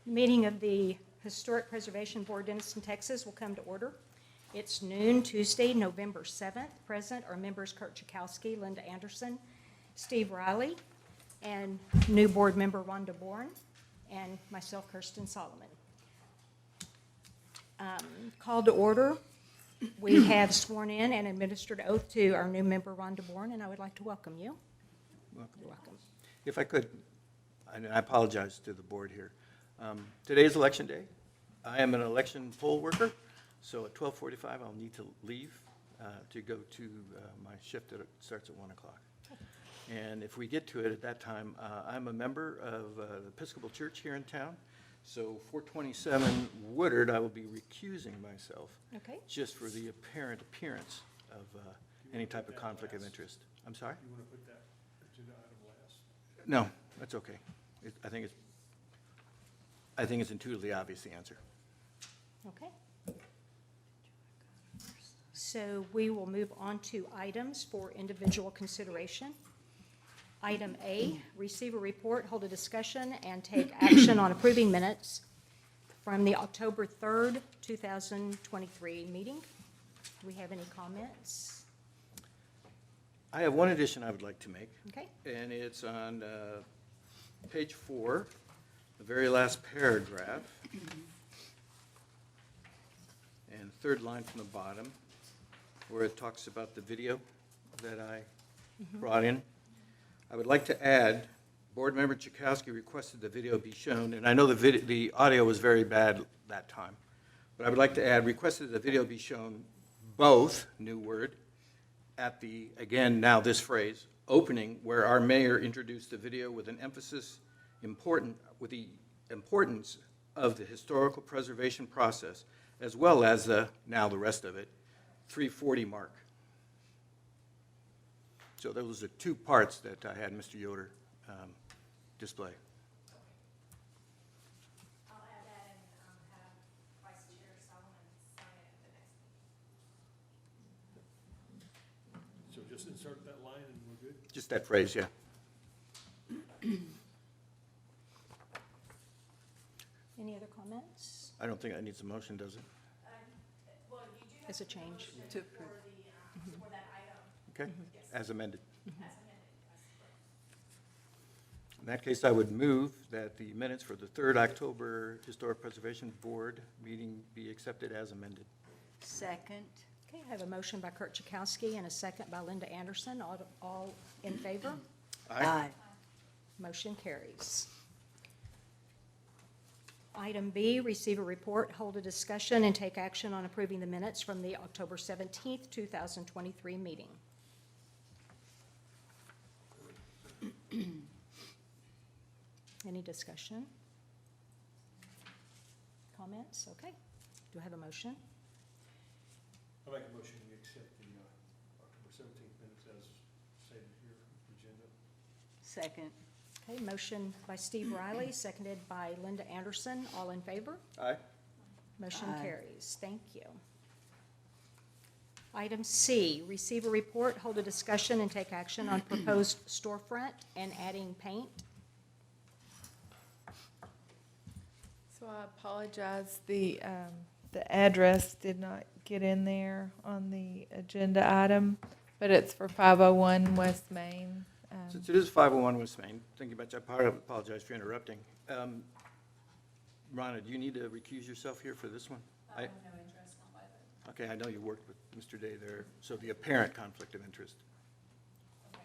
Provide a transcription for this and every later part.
Meeting of the Historic Preservation Board, Denison, Texas, will come to order. It's noon, Tuesday, November 7th. Present are members Kurt Chakowski, Linda Anderson, Steve Riley, and new board member Rhonda Bourne, and myself, Kirsten Solomon. Call to order. We have sworn in and administered oath to our new member Rhonda Bourne, and I would like to welcome you. Welcome. You're welcome. If I could, and I apologize to the board here. Today is election day. I am an election poll worker, so at 12:45 I'll need to leave to go to my shift that starts at 1 o'clock. And if we get to it at that time, I'm a member of the Episcopal Church here in town. So 427 Woodard, I will be recusing myself. Okay. Just for the apparent appearance of any type of conflict of interest. I'm sorry? You want to put that agenda item last? No, that's okay. I think it's intuitively obvious, the answer. Okay. So we will move on to items for individual consideration. Item A, receive a report, hold a discussion, and take action on approving minutes from the October 3rd, 2023 meeting. Do we have any comments? I have one addition I would like to make, Okay. and it's on page 4, the very last paragraph, and third line from the bottom, where it talks about the video that I brought in. I would like to add, Board Member Chakowski requested the video be shown, and I know the audio was very bad that time, but I would like to add, requested the video be shown both, new word, at the, again, now this phrase, opening, where our mayor introduced the video with an emphasis with the importance of the historical preservation process, as well as now the rest of it, 340 mark. So those are two parts that I had Mr. Yoder display. I'll add that and have Vice Chair Solomon sign it at the next meeting. So just insert that line and we're good? Just that phrase, yeah. Any other comments? I don't think that needs a motion, does it? Well, you do have As a change. to approve for that item Okay, as amended. as amended. In that case, I would move that the minutes for the 3rd October Historic Preservation Board meeting be accepted as amended. Second. Okay, I have a motion by Kurt Chakowski and a second by Linda Anderson. All in favor? Aye. Motion carries. Item B, receive a report, hold a discussion, and take action on approving the minutes from the October 17th, 2023 meeting. Any discussion? Comments? Okay. Do I have a motion? I'll make a motion we accept the October 17th minutes as stated here, agenda. Second. Okay, motion by Steve Riley, seconded by Linda Anderson. All in favor? Aye. Motion Aye. carries. Thank you. Item C, receive a report, hold a discussion, and take action on proposed storefront and adding paint. So I apologize, the address did not get in there on the agenda item, but it's for 501 West Main. Since it is 501 West Main, thank you much. I apologize for interrupting. Rhonda, do you need to recuse yourself here for this one? No interest, not by the, Okay, I know you worked with Mr. Day there, so the apparent conflict of interest. okay.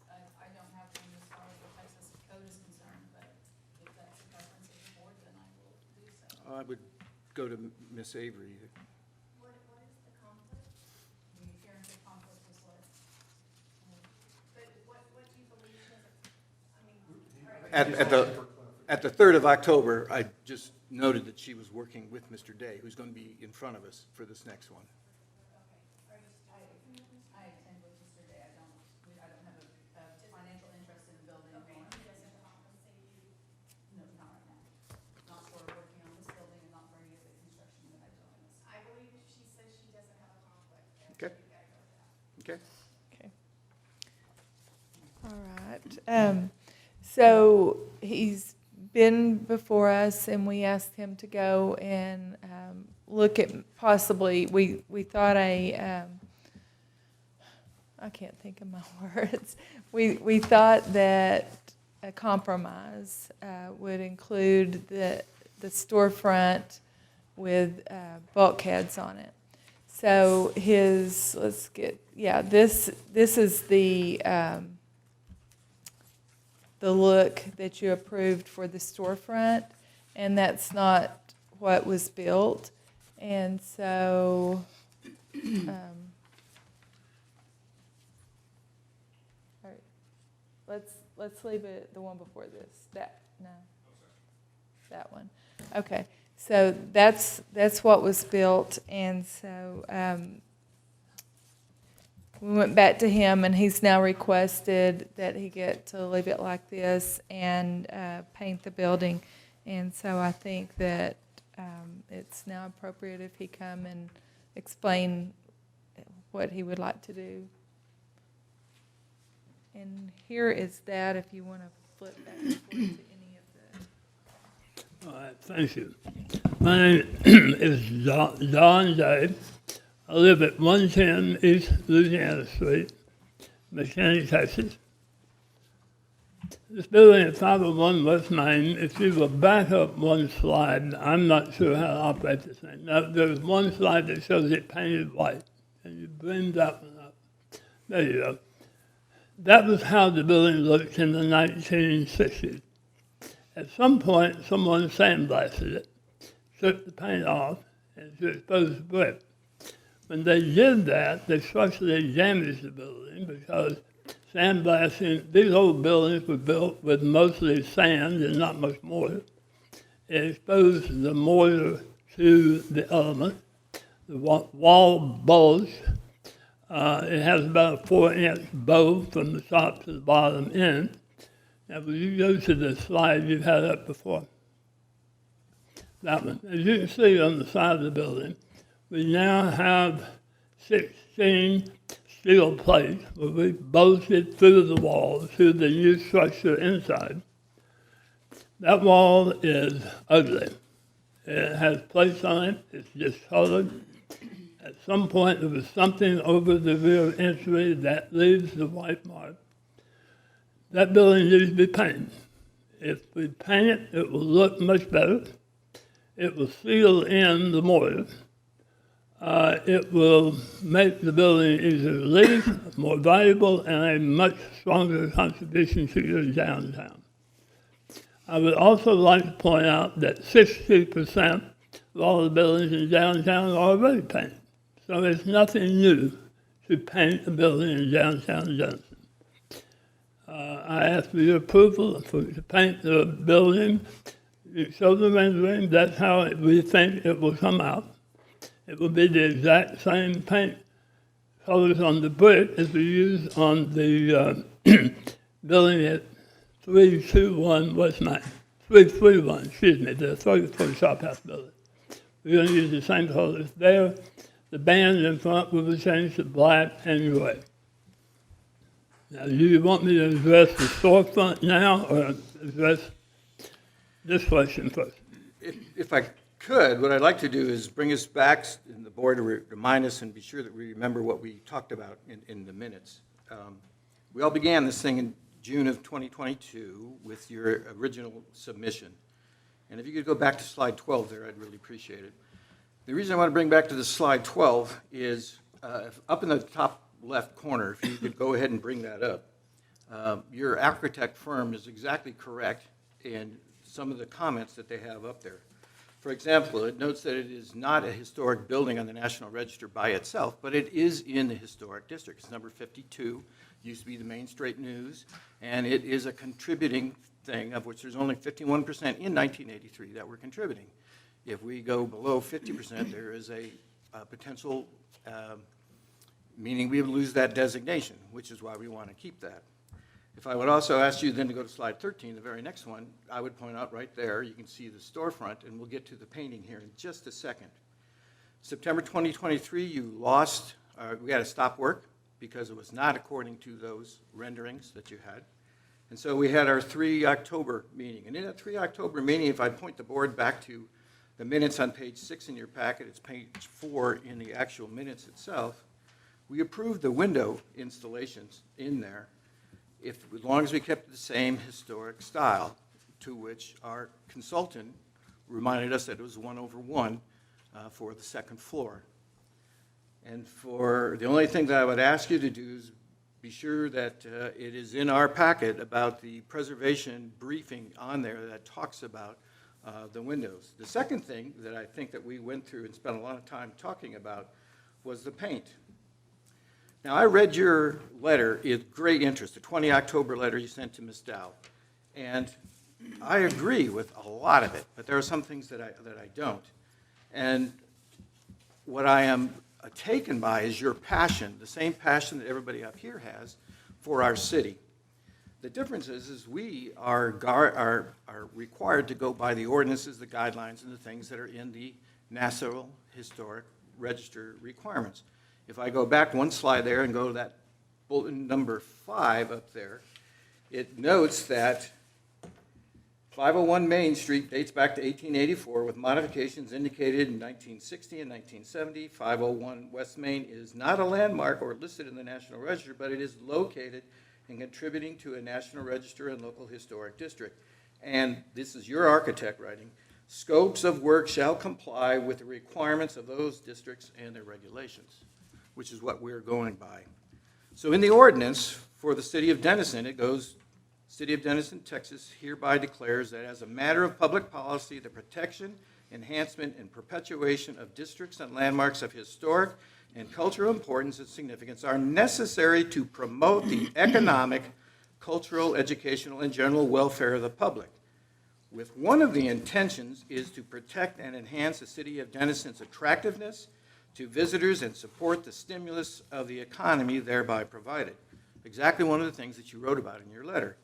I don't have one as far as the Texas code is concerned, but if that's the preference of the board, then I will do so. I would go to Miss Avery. What is the conflict? The appearance of conflict is what? But what do you believe is, I mean, all right. At the 3rd of October, I just noted that she was working with Mr. Day, who's going to be in front of us for this next one. I attend with Mr. Day, I don't have a financial interest in the building. Okay, he doesn't compensate you? No, not right now. Not for working on this building and not for any of the construction that I've done on this. I believe if she says she doesn't have a conflict, then Okay. you gotta go with that. Okay? Okay. All right. So he's been before us, and we asked him to go and look at possibly, we thought I can't think of my words. We thought that a compromise would include the storefront with bulkheads on it. So this is the look that you approved for the storefront, and that's not what was built. And so, all right, let's leave it the one before this. That one. Okay, so that's what was built, and so we went back to him, and he's now requested that he get to leave it like this and paint the building. And so I think that it's now appropriate if he come and explain what he would like to do. And here is that, if you want to flip back and forth to any of the... All right, thank you. My name is Don Day. I live at 110 East Louisiana Street, McKinney, Texas. This building at 501 West Main, if you will back up one slide, I'm not sure how to operate this thing. Now, there's one slide that shows it painted white, and you bring that one up. There you go. That was how the building looked in the 1960s. At some point, someone sandblasted it, took the paint off, and exposed the brick. When they did that, they structurally damaged the building because sandblasting, these old buildings were built with mostly sand and not much mortar. It exposed the mortar to the element. The wall bulged. It has about a 4-inch bow from the top to the bottom end. Now, when you go to the slide you've had up before, that one, as you can see on the side of the building, we now have 16 steel plates where we bolted through the wall to the new structure inside. That wall is ugly. It has plates on it. It's discolored. At some point, there was something over the rear entry that leaves the white mark. That building needs to be painted. If we paint it, it will look much better. It will seal in the mortar. It will make the building easier to leave, more valuable, and a much stronger contribution to your downtown. I would also like to point out that 60% of all the buildings in downtown are already painted. So it's nothing new to paint a building in downtown Denison. I ask for your approval to paint the building. You show the rendering, that's how we think it will come out. It will be the exact same paint colors on the brick as we use on the building at 321 West Main. 331, excuse me, the 34 Shop House building. We're going to use the same colors there. The band in front will be changed to black and gray. Now, do you want me to address the storefront now or address this question first? If I could, what I'd like to do is bring us back, and the board to remind us and be sure that we remember what we talked about in the minutes. We all began this thing in June of 2022 with your original submission. And if you could go back to slide 12 there, I'd really appreciate it. The reason I want to bring back to the slide 12 is up in the top left corner, if you could go ahead and bring that up. Your architect firm is exactly correct in some of the comments that they have up there. For example, it notes that it is not a historic building on the National Register by itself, but it is in the historic district. It's number 52, used to be the Main Street News, and it is a contributing thing, of which there's only 51% in 1983 that were contributing. If we go below 50%, there is a potential, meaning we would lose that designation, which is why we want to keep that. If I would also ask you then to go to slide 13, the very next one, I would point out right there, you can see the storefront, and we'll get to the painting here in just a second. September 2023, you lost, we had to stop work because it was not according to those renderings that you had. And so we had our 3 October meeting. And in that 3 October meeting, if I point the board back to the minutes on page 6 in your packet, it's page 4 in the actual minutes itself, we approved the window installations in there as long as we kept the same historic style, to which our consultant reminded us that it was 1/1 for the second floor. And for the only thing that I would ask you to do is be sure that it is in our packet about the preservation briefing on there that talks about the windows. The second thing that I think that we went through and spent a lot of time talking about was the paint. Now, I read your letter with great interest, the 20 October letter you sent to Ms. Dow, and I agree with a lot of it, but there are some things that I don't. And what I am taken by is your passion, the same passion that everybody up here has for our city. The difference is we are required to go by the ordinances, the guidelines, and the things that are in the National Historic Register requirements. If I go back one slide there and go to that bulletin number 5 up there, it notes that 501 Main Street dates back to 1884 with modifications indicated in 1960 and 1970. 501 West Main is not a landmark or listed in the National Register, but it is located and contributing to a National Register and local historic district. And this is your architect writing. Scopes of work shall comply with the requirements of those districts and their regulations, which is what we're going by. So in the ordinance for the city of Denison, it goes, City of Denison, Texas hereby declares that as a matter of public policy, the protection, enhancement, and perpetuation of districts and landmarks of historic and cultural importance and significance are necessary to promote the economic, cultural, educational, and general welfare of the public. With one of the intentions is to protect and enhance the City of Denison's attractiveness to visitors and support the stimulus of the economy thereby provided. Exactly one of the things that you wrote about in your letter.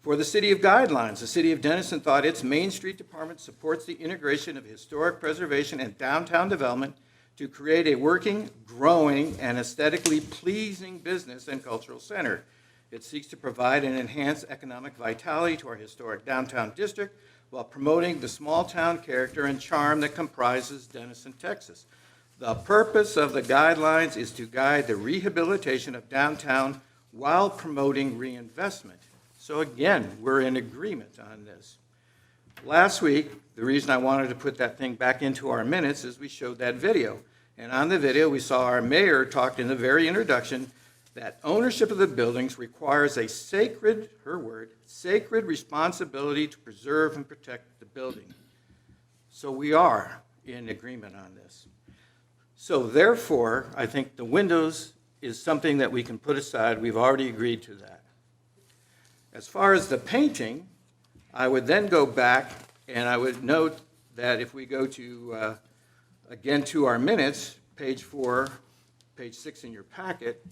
For the City of Guidelines, the City of Denison thought its Main Street Department supports the integration of historic preservation and downtown development to create a working, growing, and aesthetically pleasing business and cultural center. It seeks to provide and enhance economic vitality to our historic downtown district while promoting the small-town character and charm that comprises Denison, Texas. The purpose of the guidelines is to guide the rehabilitation of downtown while promoting reinvestment. So again, we're in agreement on this. Last week, the reason I wanted to put that thing back into our minutes is we showed that video. And on the video, we saw our mayor talk in the very introduction that ownership of the buildings requires a sacred, her word, sacred responsibility to preserve and protect the building. So we are in agreement on this. So therefore, I think the windows is something that we can put aside. We've already agreed to that. As far as the painting, I would then go back and I would note that if we go to, again, to our minutes, page 4, page 6 in your packet,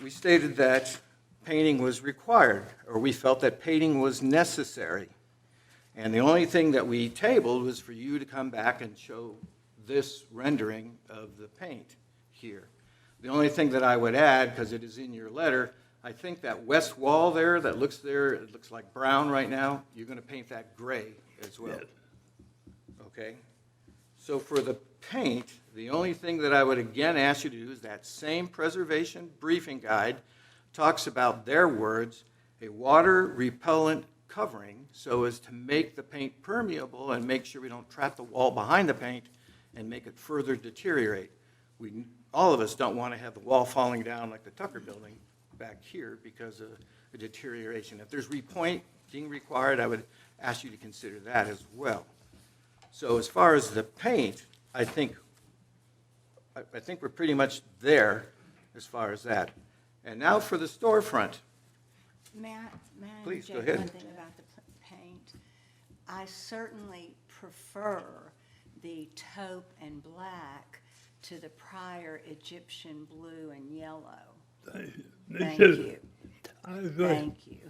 we stated that painting was required, or we felt that painting was necessary. And the only thing that we tabled was for you to come back and show this rendering of the paint here. The only thing that I would add, because it is in your letter, I think that west wall there, that looks there, it looks like brown right now, you're going to paint that gray as well. Yes. Okay? So for the paint, the only thing that I would again ask you to do is that same preservation briefing guide talks about their words, a water repellent covering so as to make the paint permeable and make sure we don't trap the wall behind the paint and make it further deteriorate. All of us don't want to have the wall falling down like the Tucker building back here because of the deterioration. If there's repointing required, I would ask you to consider that as well. So as far as the paint, I think we're pretty much there as far as that. And now for the storefront. May I Please, go interject ahead. one thing about the paint? I certainly prefer the taupe and black to the prior Egyptian blue and yellow. Thank you. Me Thank too. you. I agree. Thank you.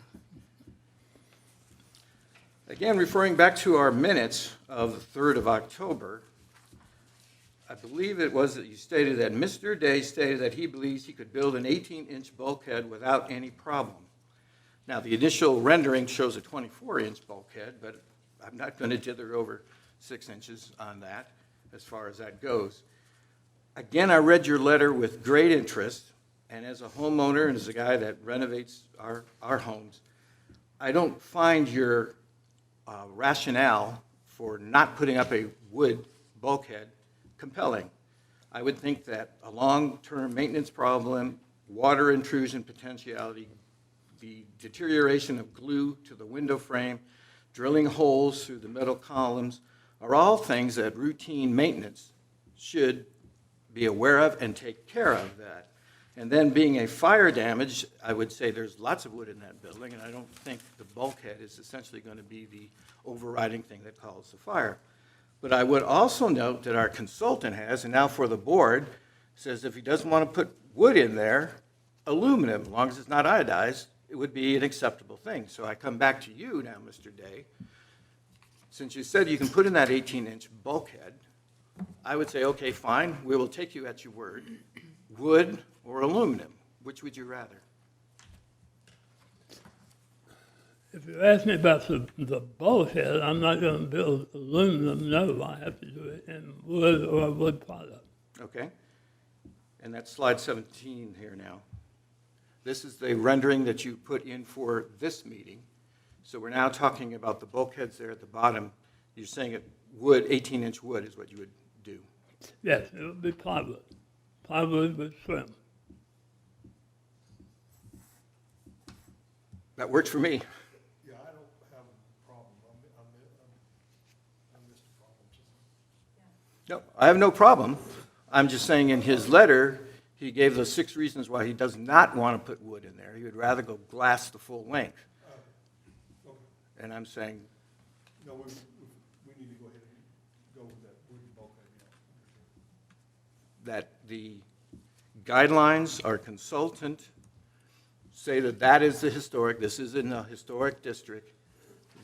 Again, referring back to our minutes of the 3rd of October, I believe it was that you stated that Mr. Day stated that he believes he could build an 18-inch bulkhead without any problem. Now, the initial rendering shows a 24-inch bulkhead, but I'm not going to dither over 6 inches on that as far as that goes. Again, I read your letter with great interest, and as a homeowner and as a guy that renovates our homes, I don't find your rationale for not putting up a wood bulkhead compelling. I would think that a long-term maintenance problem, water intrusion potentiality, the deterioration of glue to the window frame, drilling holes through the metal columns are all things that routine maintenance should be aware of and take care of that. And then being a fire damage, I would say there's lots of wood in that building, and I don't think the bulkhead is essentially going to be the overriding thing that caused the fire. But I would also note that our consultant has, and now for the board, says if he doesn't want to put wood in there, aluminum, as long as it's not iodized, it would be an acceptable thing. So I come back to you now, Mr. Day. Since you said you can put in that 18-inch bulkhead, I would say, okay, fine, we will take you at your word. Wood or aluminum, which would you rather? If you ask me about the bulkhead, I'm not going to build aluminum. No, I have to do it in wood or wood product. Okay. And that's slide 17 here now. This is the rendering that you put in for this meeting. So we're now talking about the bulkheads there at the bottom. You're saying it wood, 18-inch wood is what you would do. Yes, it would be plywood. Plywood with trim. That works for me. Yeah, I don't have a problem. I missed the problem. No, I have no problem. I'm just saying in his letter, he gave those 6 reasons why he does not want to put wood in there. He would rather go glass the full length. Okay. And I'm saying, No, we need to go ahead and go with that wooden bulkhead, yeah. that the guidelines, our consultant, say that that is the historic, this is in the historic district,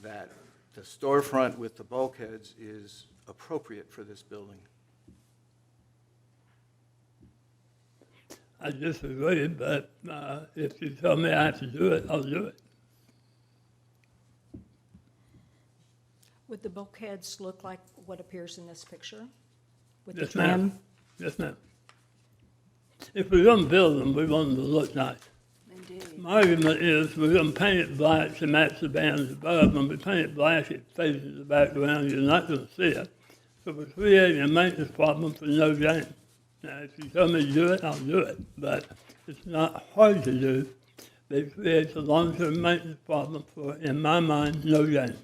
that the storefront with the bulkheads is appropriate for this building. I disagree, but if you tell me I have to do it, I'll do it. Would the bulkheads look like what appears in this picture? With the Yes, ma'am. trim? Yes, ma'am. If we're going to build them, we want them to look nice. Indeed. My argument is we're going to paint it black to match the bands above. When we paint it black, it fades in the background. You're not going to see it. So we're creating a maintenance problem for no gain. Now, if you tell me to do it, I'll do it. But it's not hard to do. It creates a long-term maintenance problem for, in my mind, no gain.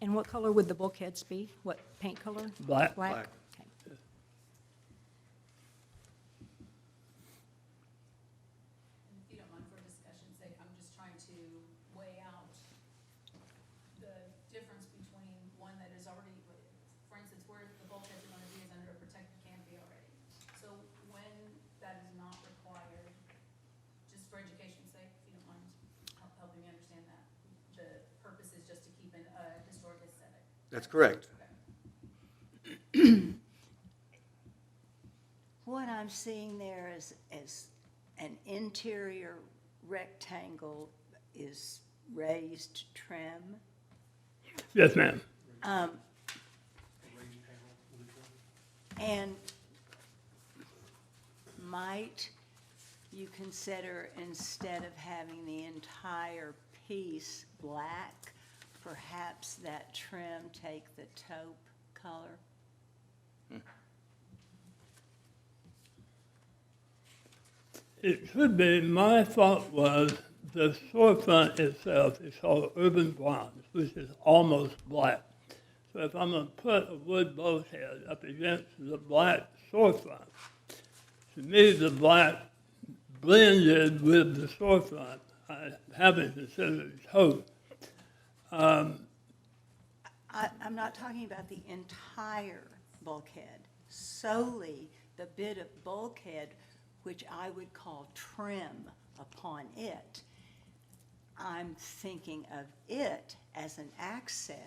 And what color would the bulkheads be? What paint color? Black. Black? Black. Okay. And if you don't mind, for discussion's sake, I'm just trying to weigh out the difference between one that is already, for instance, where the bulkheads are gonna be is under a protected canopy already. So when that is not required, just for education's sake, if you don't mind helping me understand that, the purpose is just to keep an historic aesthetic. That's correct. What I'm seeing there is an interior rectangle is raised trim. Yes, ma'am. Raised panel with the trim. And might you consider, instead of having the entire piece black, perhaps that trim take the taupe color? It could be, my thought was the storefront itself is called urban bronze, which is almost black. So if I'm going to put a wood bulkhead up against the black storefront, to me the black blended with the storefront. I haven't considered taupe. I'm not talking about the entire bulkhead, solely the bit of bulkhead which I would call trim upon it. I'm thinking of it as an accent.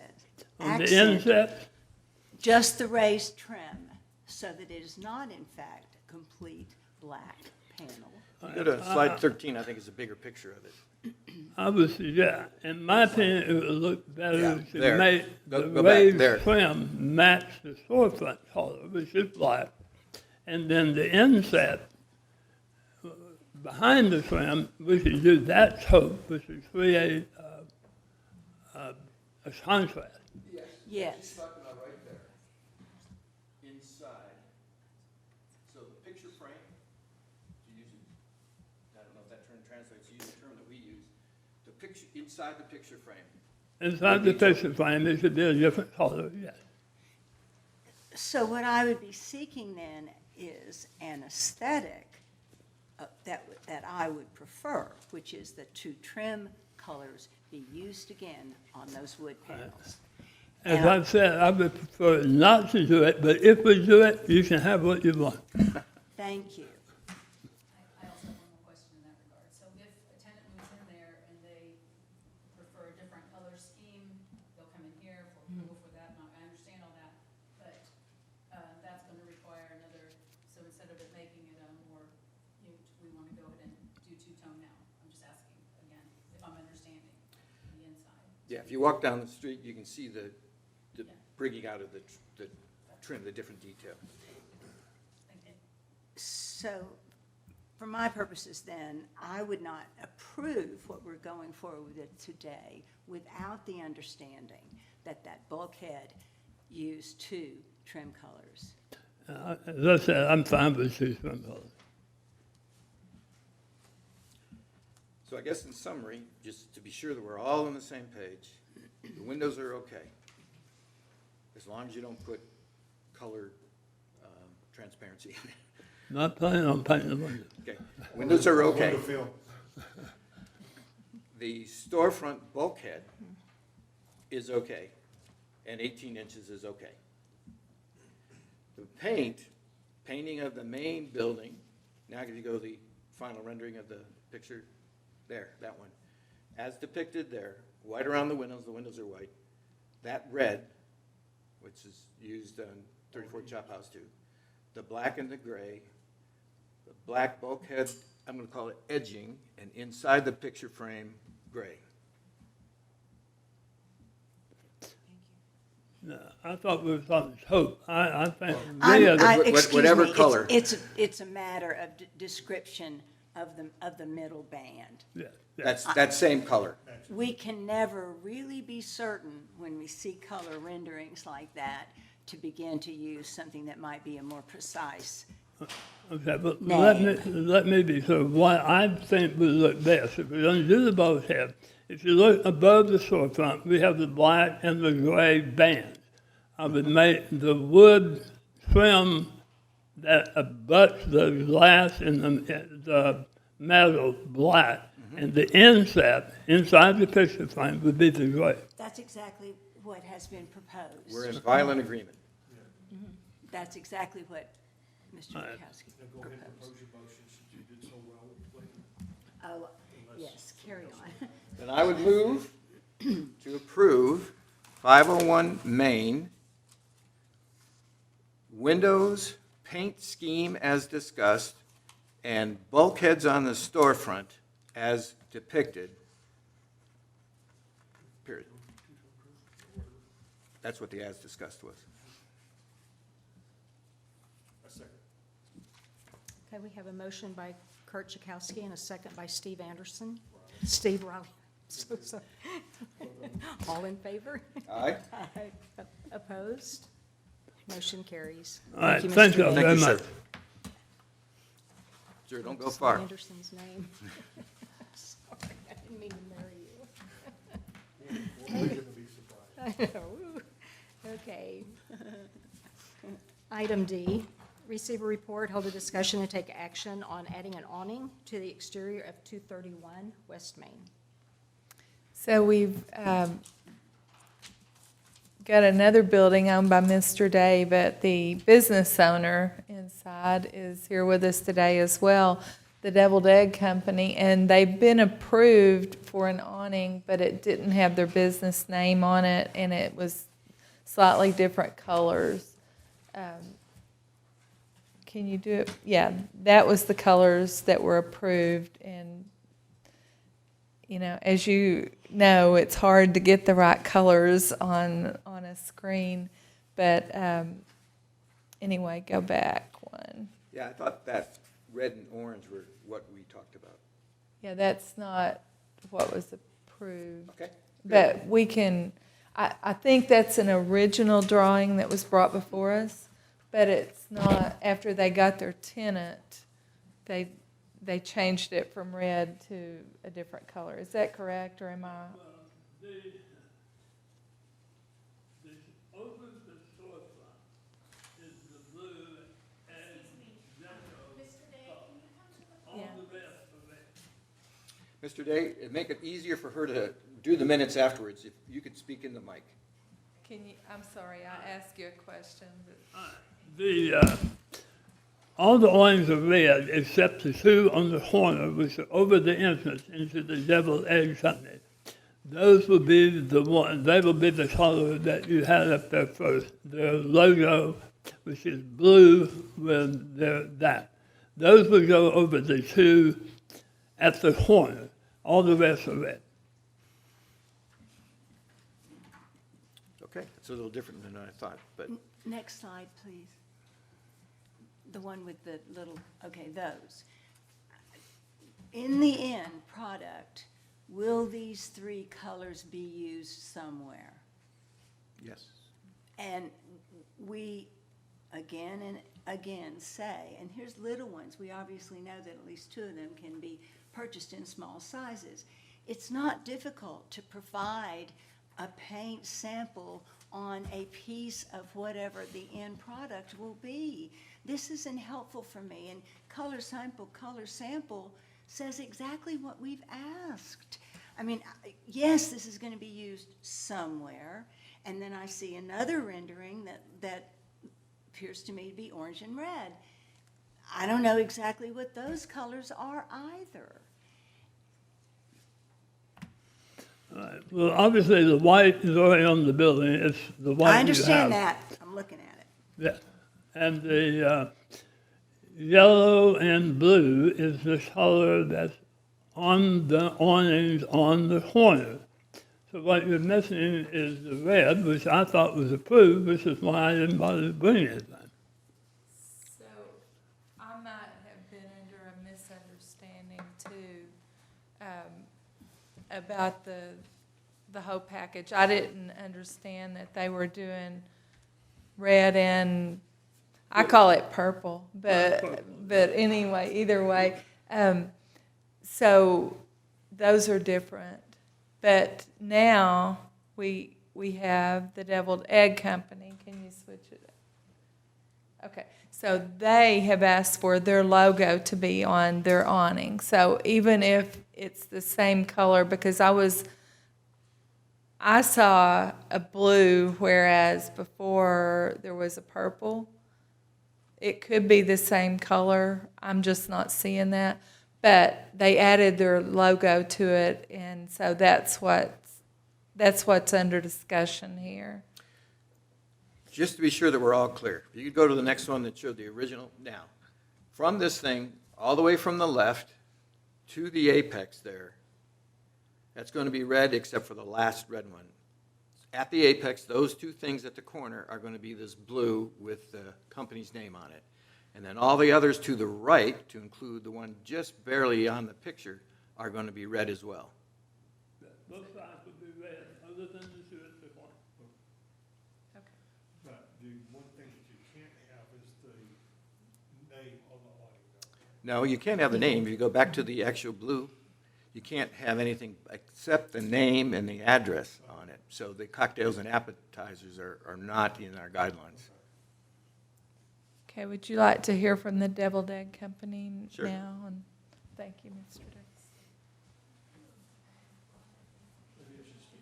On the inset, Just the raised trim, so that it is not in fact complete black panel. Go to slide 13, I think is a bigger picture of it. I would suggest, in my opinion, it would look better Yeah, to there. make Go the back raised there. trim match the storefront color, which is black. And then the inset behind the trim, we should do that taupe, which would create a contrast. Yes. talking about right there, inside. So the picture frame, to use it, I don't know if that term translates, use the term that we use. The picture, inside the picture frame. Inside the picture frame, it should be a different color, yes. So what I would be seeking then is an aesthetic that I would prefer, which is the two trim colors be used again on those wood panels. As I've said, I would prefer not to do it, but if we do it, you can have what you want. Thank you. I also have one more question in that regard. So if a tenant moves in there and they prefer a different color scheme, they'll come in here for approval for that, and I understand all that, but that's gonna require another, so instead of it making it a more, we wanna go ahead and do two-tone now. I'm just asking again, if I'm understanding the inside. Yeah, if you walk down the street, you can see the bringing out of the trim, the different detail. Thank you. So, for my purposes then, I would not approve what we're going forward with today without the understanding that that bulkhead use two trim colors. As I said, I'm fine with two trim colors. So I guess in summary, just to be sure that we're all on the same page, the windows are okay. As long as you don't put color transparency in it. Not planning on painting the windows. Okay, windows are okay. Window film. The storefront bulkhead is okay, and 18 inches is okay. The painting of the main building, now if you go to the final rendering of the picture, there, that one. As depicted there, white around the windows are white. That red, which is used on 34 Chop House too. The black and the gray, the black bulkhead, I'm gonna call it edging, and inside the picture frame, gray. No, I thought we were talking taupe. I think Whatever Excuse me, color. It's a matter of description of the middle band. yeah. That same color. We can never really be certain when we see color renderings like that to begin to use something that might be a more precise. Okay, but No. let me be clear. What I think would look best, if we're going to do the bulkhead, if you look above the storefront, we have the black and the gray bands. I would make the wood trim that abuts the glass and the metal black, and the inset inside the picture frame would be the gray. That's exactly what has been proposed. We're in violent agreement. That's exactly what Mr. All right. Bukowski Now go ahead and proposed. propose your motion since you did so well explaining. Oh, yes, carry on. Then I would move to approve 501 Main, windows, paint scheme as discussed, and bulkheads on the storefront as depicted. Period. That's what the as discussed was. A second. Okay, we have a motion by Kurt Chakowski and a second by Steve Anderson. Steve Riley. So sorry. All in favor? Aye? Aye. Opposed? Motion carries. All right, Mr. thank you Day. very Thank you, much. sir. Sir, don't go Just far. Anderson's name. Sorry, I didn't mean to marry you. We're going to be surprised. I know. Okay. Item D, receive a report, hold a discussion, and take action on adding an awning to the exterior of 231 West Main. So we've got another building owned by Mr. Day, but the business owner inside is here with us today as well, the Deviled Egg Company, and they've been approved for an awning, but it didn't have their business name on it, and it was slightly different colors. can you do it? Yeah, that was the colors that were approved, and, you know, as you know, it's hard to get the right colors on a screen, but, anyway, go back one. Yeah, I thought that red and orange were what we talked about. Yeah, that's not what was approved. Okay. But we can, I think that's an original drawing that was brought before us, but it's not, after they got their tenant, they changed it from red to a different color. Is that correct, or am I? The open the storefront is the blue and yellow on Yeah. the rest of it. Mr. Day, it'd make it easier for her to do the minutes afterwards, if you could speak in the mic. Can you, I'm sorry, I asked you a question, but. All the ones are red except the two on the corner, which are over the entrance into the Deviled Egg Company. Those will be the one, they will be the color that you had up there first. Their logo, which is blue with that. Those will go over the two at the corner. All the rest are red. Okay, it's a little different than I thought, but Next slide, please. The one with the little, okay, those. In the end product, will these three colors be used somewhere? yes. And we, again and again, say, and here's little ones, we obviously know that at least two of them can be purchased in small sizes. It's not difficult to provide a paint sample on a piece of whatever the end product will be. This isn't helpful for me, and color sample says exactly what we've asked. I mean, yes, this is going to be used somewhere, and then I see another rendering that appears to me to be orange and red. I don't know exactly what those colors are either. Right. Well, obviously, the white is already on the building. It's the white I understand you have. that. I'm looking at it. Yes. And the yellow and blue is the color that's on the awnings on the corner. So what you're missing is the red, which I thought was approved, which is why I didn't bother bringing it then. So I might have been under a misunderstanding too, about the whole package. I didn't understand that they were doing red and, I call it purple, but anyway, either way. So those are different. But now we have the Deviled Egg Company. Can you switch it? Okay, so they have asked for their logo to be on their awning. So even if it's the same color, because I saw a blue, whereas before there was a purple. It could be the same color. I'm just not seeing that. But they added their logo to it, and so that's what's under discussion here. Just to be sure that we're all clear, if you could go to the next one that showed the original. Now, from this thing, all the way from the left to the apex there, that's going to be red except for the last red one. At the apex, those two things at the corner are going to be this blue with the company's name on it. And then all the others to the right, to include the one just barely on the picture, are going to be red as well. Both sides would be red, other than the two at the corner. But the one thing that you can't have is the name on the awning. No, you can't have the name. If you go back to the actual blue, you can't have anything except the name and the address on it. So the cocktails and appetizers are not in our guidelines. Okay, would you like to hear from the Deviled Egg Company Sure. now? And thank you, Mr. Davis. If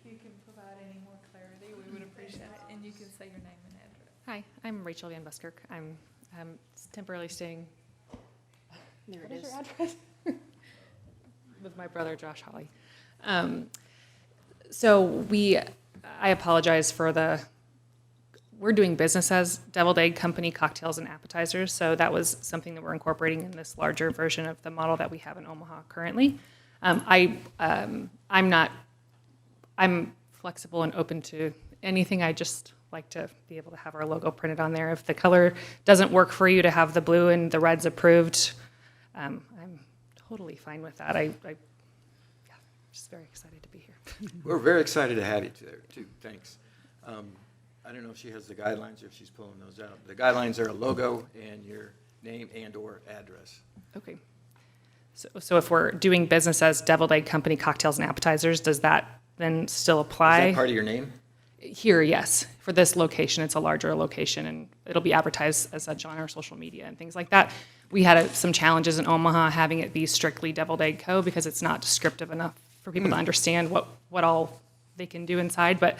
you can provide any more clarity, we would appreciate it. And you can say your name and address. Hi, I'm Rachel Van Buskirk. I'm temporarily staying. There it is. Your address? With my brother Josh Holly. I apologize for the we're doing business as Deviled Egg Company Cocktails and Appetizers, so that was something that we're incorporating in this larger version of the model that we have in Omaha currently. I'm flexible and open to anything. I just like to be able to have our logo printed on there. If the color doesn't work for you to have the blue and the red's approved, I'm totally fine with that. Yeah, just very excited to be here. We're very excited to have you there, too. Thanks. I don't know if she has the guidelines or if she's pulling those out. The guidelines are a logo and your name and/or address. Okay. So if we're doing business as Deviled Egg Company Cocktails and Appetizers, does that then still apply? Is that part of your name? Here, yes. For this location, it's a larger location, and it'll be advertised as such on our social media and things like that. We had some challenges in Omaha having it be strictly Deviled Egg Co. because it's not descriptive enough for people to understand what all they can do inside. But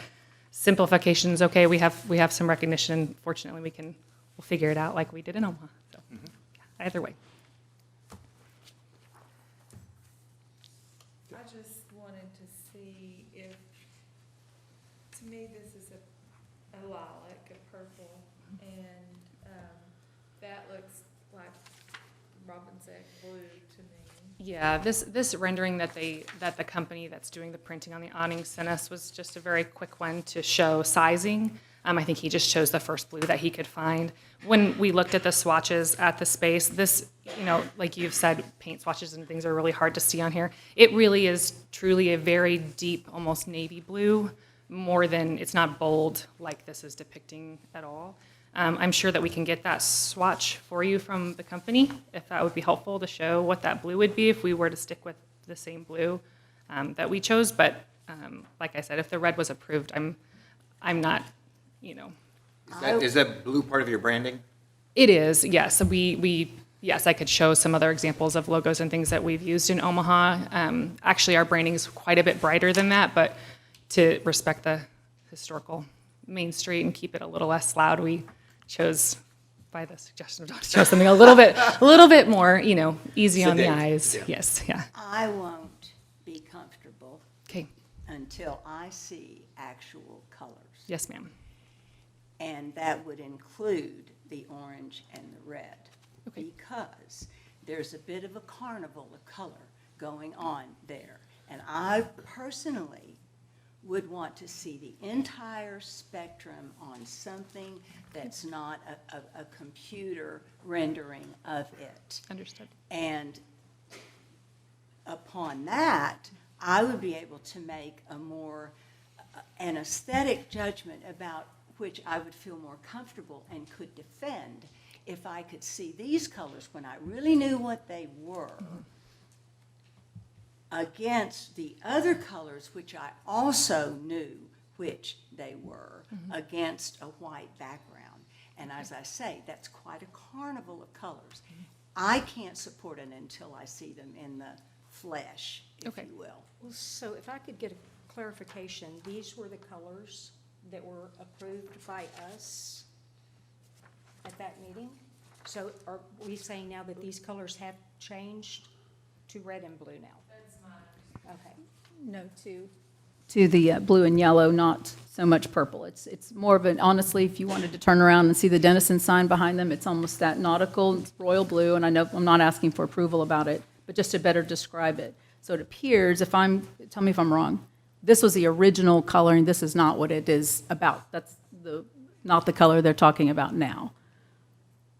simplification is okay. We have some recognition. Fortunately, we'll figure it out like we did in Omaha. So yeah, either way. I just wanted to see if, to me, this is a lilac, a purple, and that looks like robin's egg blue to me. Yeah, this rendering that the company that's doing the printing on the awning sent us was just a very quick one to show sizing. I think he just chose the first blue that he could find. When we looked at the swatches at the space, this, like you've said, paint swatches and things are really hard to see on here. It really is truly a very deep, almost navy blue, more than, it's not bold like this is depicting at all. I'm sure that we can get that swatch for you from the company, if that would be helpful to show what that blue would be if we were to stick with the same blue that we chose. But like I said, if the red was approved, I'm not, Is that blue part of your branding? It is, yes. Yes, I could show some other examples of logos and things that we've used in Omaha. Actually, our branding is quite a bit brighter than that, but to respect the historical Main Street and keep it a little less loud, we chose, by the suggestion of Dr. Joe, something a little bit more, easy on the Sedate, eyes. yeah. Yes, yeah. I won't be comfortable Okay. until I see actual colors. Yes, ma'am. And that would include the orange and the red. Okay. Because there's a bit of a carnival of color going on there. And I personally would want to see the entire spectrum on something that's not a computer rendering of it. Understood. And upon that, I would be able to make an aesthetic judgment about which I would feel more comfortable and could defend if I could see these colors when I really knew what they were against the other colors which I also knew which they were against a white background. And as I say, that's quite a carnival of colors. I can't support it until I see them in the flesh, if Okay. you will. Well, so if I could get a clarification, these were the colors that were approved by us at that meeting? So are we saying now that these colors have changed to red and blue now? That's my Okay. No, to the blue and yellow, not so much purple. It's more of an, honestly, if you wanted to turn around and see the Denison sign behind them, it's almost that nautical royal blue, and I know I'm not asking for approval about it, but just to better describe it. So it appears, tell me if I'm wrong, this was the original coloring, this is not what it is about. That's not the color they're talking about now.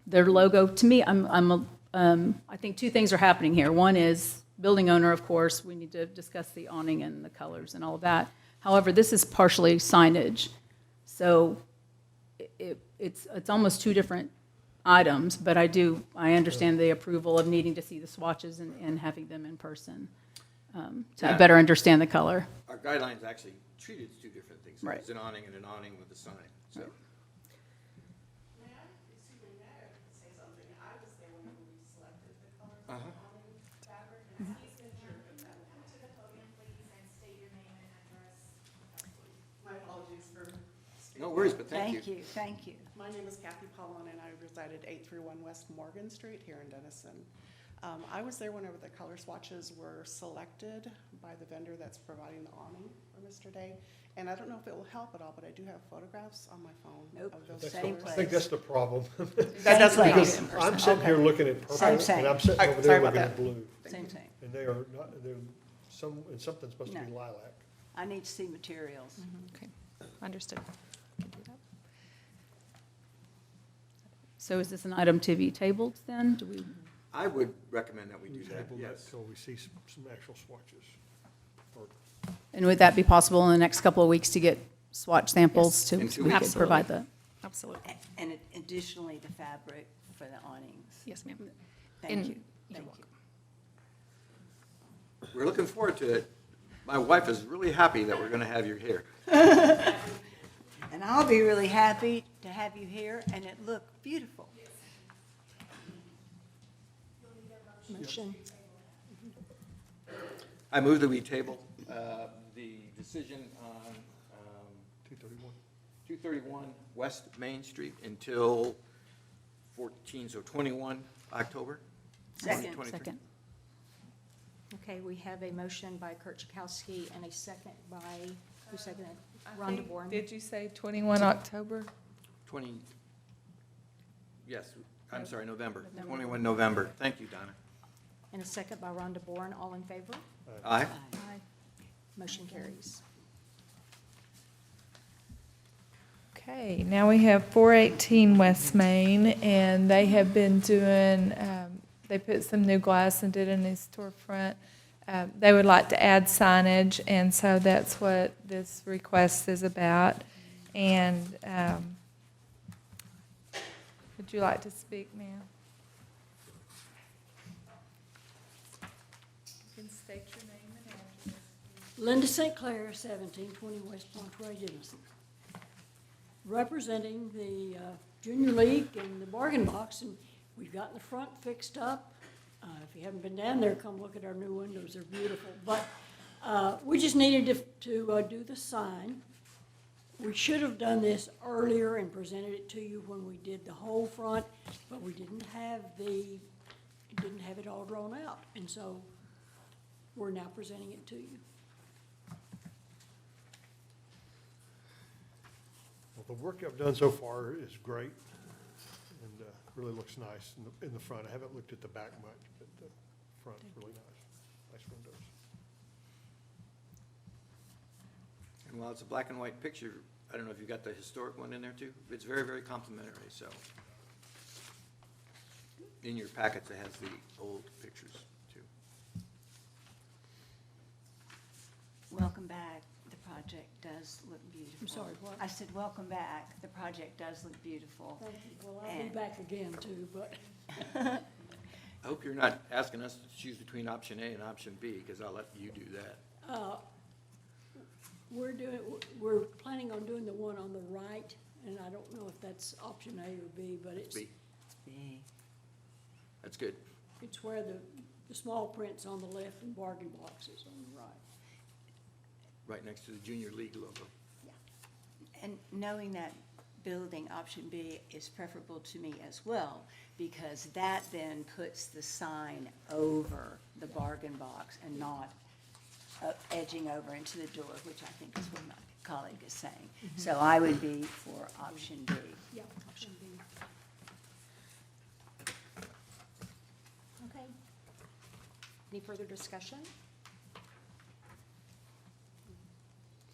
Their logo, to me, I think two things are happening here. One is, building owner, of course, we need to discuss the awning and the colors and all of that. However, this is partially signage, so it's almost two different items, but I understand the approval of needing to see the swatches and having them in person to Yeah. better understand the color. Our guidelines actually treat it as two different things. Right. It's an awning and an awning with a sign, so. May I, excuse me, may I say something? I was there when we selected the colors of the awning fabric, and he's been sure of that. Come to the podium, please, and state your name and address. My apologies for speaking. No worries, but thank you. Thank you. My name is Kathy Pollin, and I reside at 831 West Morgan Street here in Denison. I was there whenever the color swatches were selected by the vendor that's providing the awning Mr. Day, and I don't know if it will help at all, but I do have photographs on my phone Nope. of those That's Same the- I think place. that's the problem. That doesn't Same make place. it in I'm person. sitting here looking at purple, Same. and I'm sitting All right, over sorry there about looking at that. blue. Same thing. And they are not, they're some, and something's supposed to be No. lilac. I need to see materials. Okay, understood. Can do that. So is this an item to be tabled then? Do we, I would recommend that we do that, Table that yes. till we see some actual swatches. Or and would that be possible in the next couple of weeks to get swatch samples Yes. to, In so 2 we weeks. could provide that? Absolutely. And additionally, the fabric for the awnings. Yes, ma'am. Thank And you. you're Thank welcome. you. We're looking forward to it. My wife is really happy that we're going to have you here. And I'll be really happy to have you here, and it looked beautiful. Motion. I move that we table the decision on 231. 231 West Main Street until 21 October. Second. 2023. Second. Okay, we have a motion by Kurt Chakowski and a second by, who seconded? I Rhonda think- Bourne. Did you say 21 October? 20, yes, I'm sorry, November, 21 November. Thank you, Donna. And a second by Rhonda Bourne. All in favor? Aye. Aye. Motion carries. Okay, now we have 418 West Main, and they have been doing, they put some new glass and did a new storefront. They would like to add signage, and so that's what this request is about. And would you like to speak, ma'am? You can state your name and address. Linda St. Clair, 1720 West Monterey, Denison. Representing the Junior League and the Bargain Box, and we've gotten the front fixed up. If you haven't been down there, come look at our new windows, they're beautiful. But we just needed to do the sign. We should have done this earlier and presented it to you when we did the whole front, but we didn't have it all drawn out. And so we're now presenting it to you. Well, the work I've done so far is great, and really looks nice in the front. I haven't looked at the back much, but the front's really nice. Nice windows. And while it's a black and white picture, I don't know if you got the historic one in there too. It's very, very complimentary, so. In your packets, it has the old pictures too. Welcome back. The project does look beautiful. I'm sorry, what? I said, welcome back. The project does look beautiful. Thank you. Well, I'll be And- back again too, but I hope you're not asking us to choose between option A and option B, because I'll let you do that. we're planning on doing the one on the right, and I don't know if that's option A or B, but it's B, that's good. it's where the small print's on the left and bargain boxes on the right. Right next to the Junior League logo. And knowing that building, option B, is preferable to me as well, because that then puts the sign over the bargain box and not edging over into the door, which I think is what my colleague is saying. So I would be for option B. Yeah, option B. Okay. Any further discussion?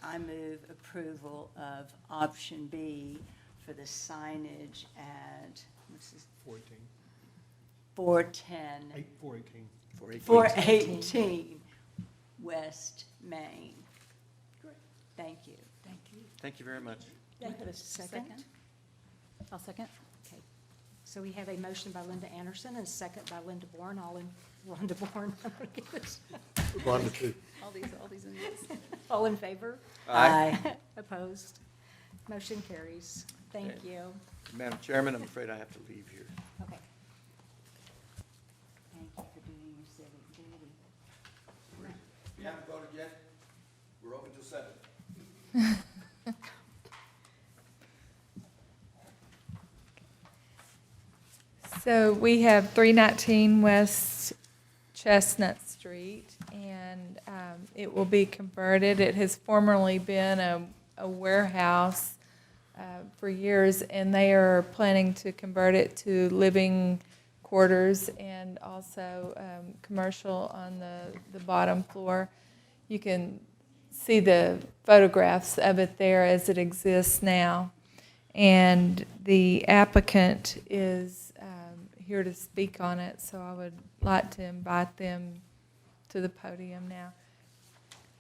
I move approval of option B for the signage at, this is 418. 410, 418. 418 West Main. Great. Thank you. Thank you. Thank you very much. Do I have a second? I'll second. Okay. So we have a motion by Linda Anderson and a second by Linda Bourne, Rhonda Bourne. Rhonda too. All these in this. All in favor? Aye. Opposed? Motion carries. Thank Okay. you. Madam Chairman, I'm afraid I have to leave here. Okay. Thank you for doing your civic duty. If you haven't voted yet, we're open till 7. So we have 319 West Chestnut Street, and it it will be converted. It has formerly been a warehouse for years, and they are planning to convert it to living quarters and also commercial on the bottom floor. You can see the photographs of it there as it exists now. And the applicant is here to speak on it, so I would like to invite them to the podium now.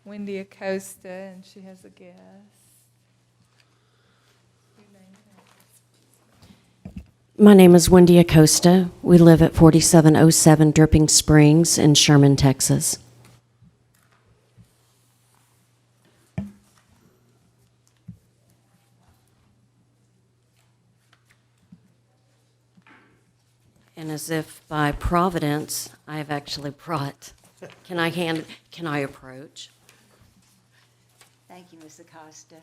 Wendy Acosta, and she has a guest. My name is Wendy Acosta. We live at 4707 Dripping Springs in Sherman, Texas. And as if by providence, I have actually brought, can I approach? Thank you, Ms. Acosta.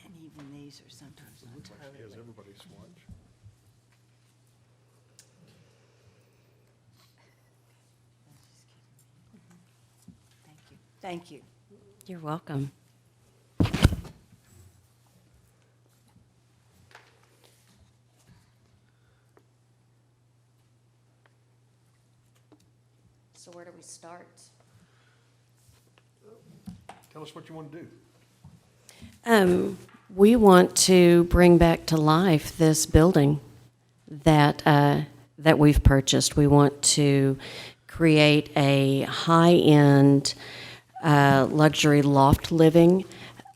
And even these are sometimes not Looks like she has totally. everybody's swatch. Thank you. Thank you. You're welcome. So where do we start? Tell us what you want to do. We want to bring back to life this building that we've purchased. We want to create a high-end luxury loft living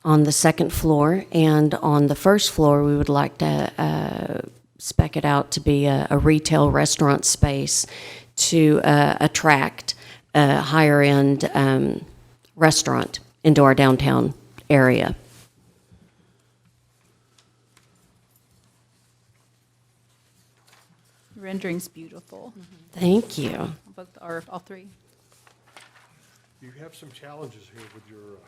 on the second floor, and on the first floor, we would like to spec it out to be a retail restaurant space to attract a higher-end restaurant into our downtown area. Rendering's beautiful. Thank you. Both, or all three. You have some challenges here with your,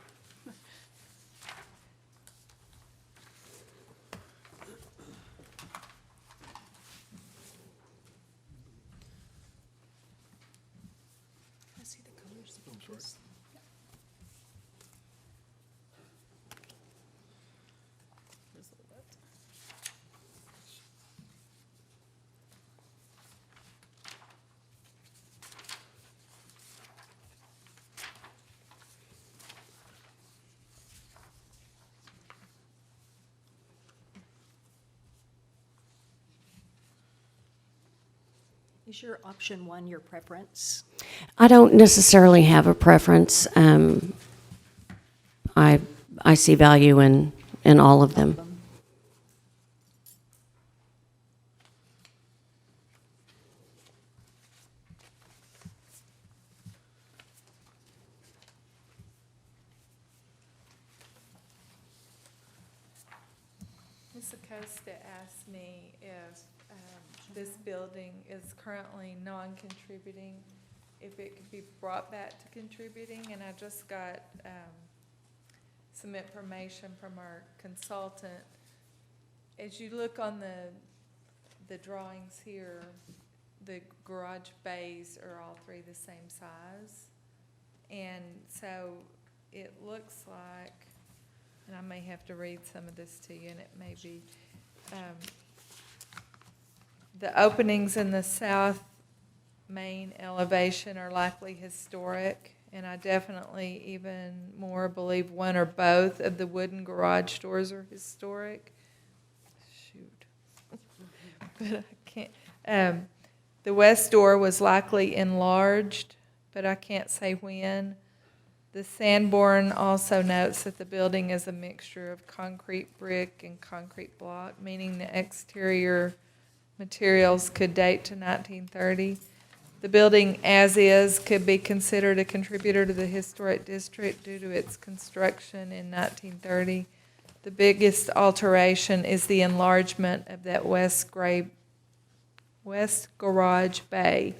I see the colors. I'm sorry. Is your option one your preference? I don't necessarily have a preference. I see value in all of them. Ms. Acosta asked me if this building is currently non-contributing, if it could be brought back to contributing, and I just got some information from our consultant. As you look on the drawings here, the garage bays are all three the same size. And so it looks like, and I may have to read some of this to you, and it may be, the openings in the south main elevation are likely historic, and I definitely even more believe one or both of the wooden garage doors are historic. Shoot. But I can't, the west door was likely enlarged, but I can't say when. The Sanborn also notes that the building is a mixture of concrete brick and concrete block, meaning the exterior materials could date to 1930. The building as is could be considered a contributor to the historic district due to its construction in 1930. The biggest alteration is the enlargement of that west garage bay,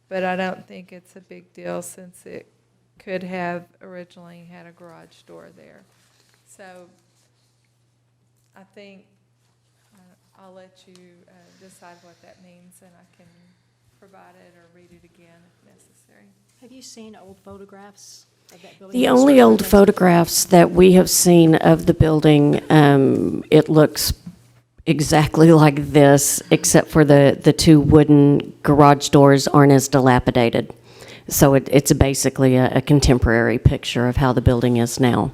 but I don't think it's a big deal since it could have originally had a garage door there. So I think I'll let you decide what that means, and I can provide it or read it again if necessary. Have you seen old photographs of that building? The only old photographs that we have seen of the building, it looks exactly like this, except for the two wooden garage doors aren't as dilapidated. So it's basically a contemporary picture of how the building is now.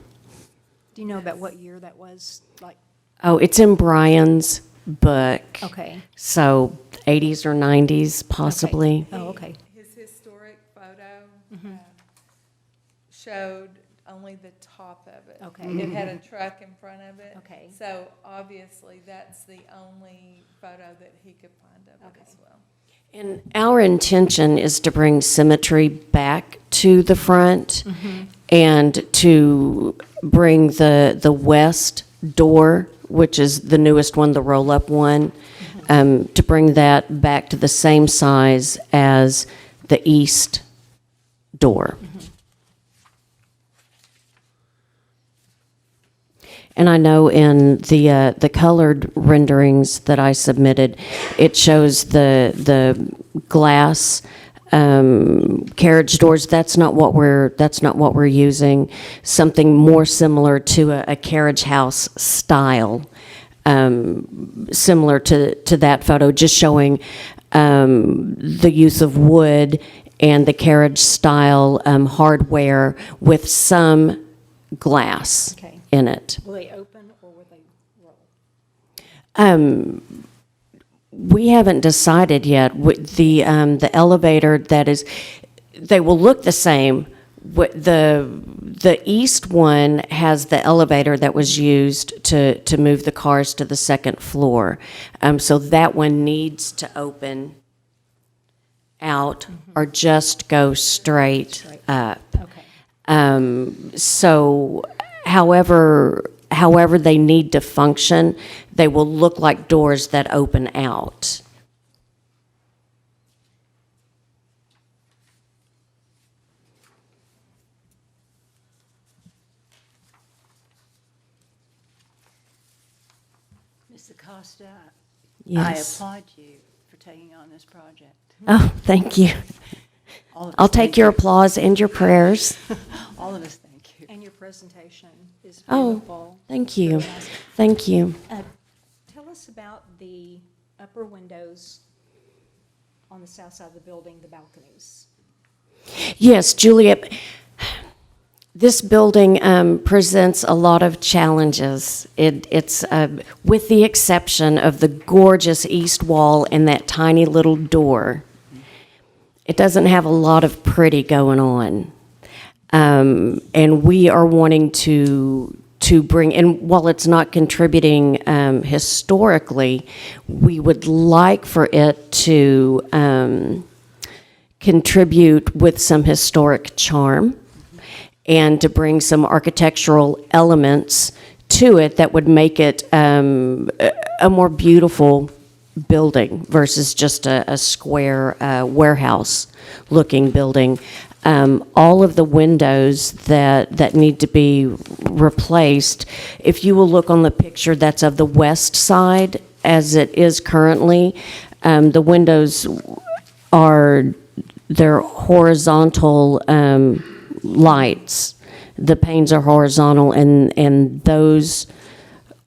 Do you know about what year that was? Like, Oh, it's in Brian's book. okay. So 80s or 90s, possibly. Oh, okay. His historic photo showed only the top of it. Okay. It had a truck in front of it. Okay. So obviously, that's the only photo that he could find of it as well. And our intention is to bring symmetry back to the front and to bring the west door, which is the newest one, the roll-up one, to bring that back to the same size as the east door. And I know in the colored renderings that I submitted, it shows the glass carriage doors. That's not what we're using. Something more similar to a carriage house style, similar to that photo, just showing the use of wood and the carriage style hardware with some glass Okay. in it. Will they open or will they roll? We haven't decided yet. With the elevator that is, they will look the same. The east one has the elevator that was used to move the cars to the second floor. So that one needs to open out or just go straight up. Okay. So however they need to function, they will look like doors that open out. Ms. Acosta, I Yes. applaud you for taking on this project. Oh, thank you. All of us I'll thank take your you. applause and your prayers. All of us thank you. And your presentation is Oh, beautiful. thank you. Very nice. Thank you. Tell us about the upper windows on the south side of the building, the balconies. Yes, Juliet, this building presents a lot of challenges. It's with the exception of the gorgeous east wall and that tiny little door. It doesn't have a lot of pretty going on. And we are wanting to bring, and while it's not contributing historically, we would like for it to contribute with some historic charm and to bring some architectural elements to it that would make it a more beautiful building versus just a square warehouse-looking building. All of the windows that need to be replaced, if you will look on the picture that's of the west side, as it is currently, the windows they're horizontal lights. The panes are horizontal, and those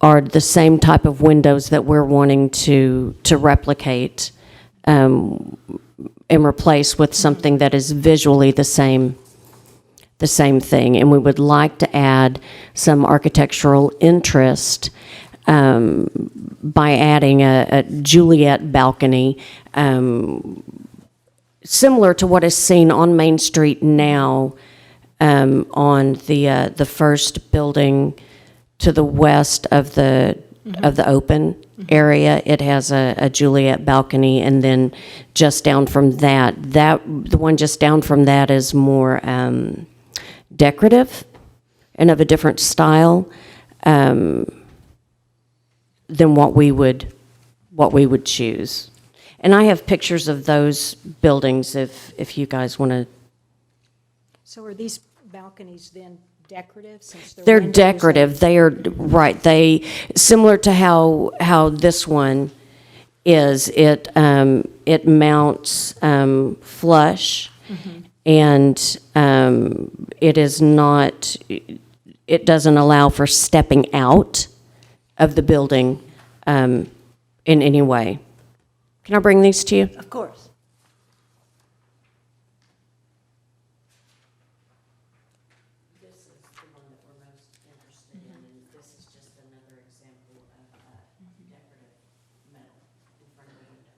are the same type of windows that we're wanting to replicate and replace with something that is visually the same thing. And we would like to add some architectural interest by adding a Juliet balcony, similar to what is seen on Main Street now, on the first building to the west of the open area. It has a Juliet balcony, and then just down from that, the one just down from that is more decorative and of a different style than what we would choose. And I have pictures of those buildings if you guys want to. So are these balconies then decorative since They're windows decorative. They are, right, similar to how this one is it mounts flush, and it is not, it doesn't allow for stepping out of the building in any way. Can I bring these to you? Of course. This is the one that we're most interested in, and this is just another example of decorative metal in front of the window.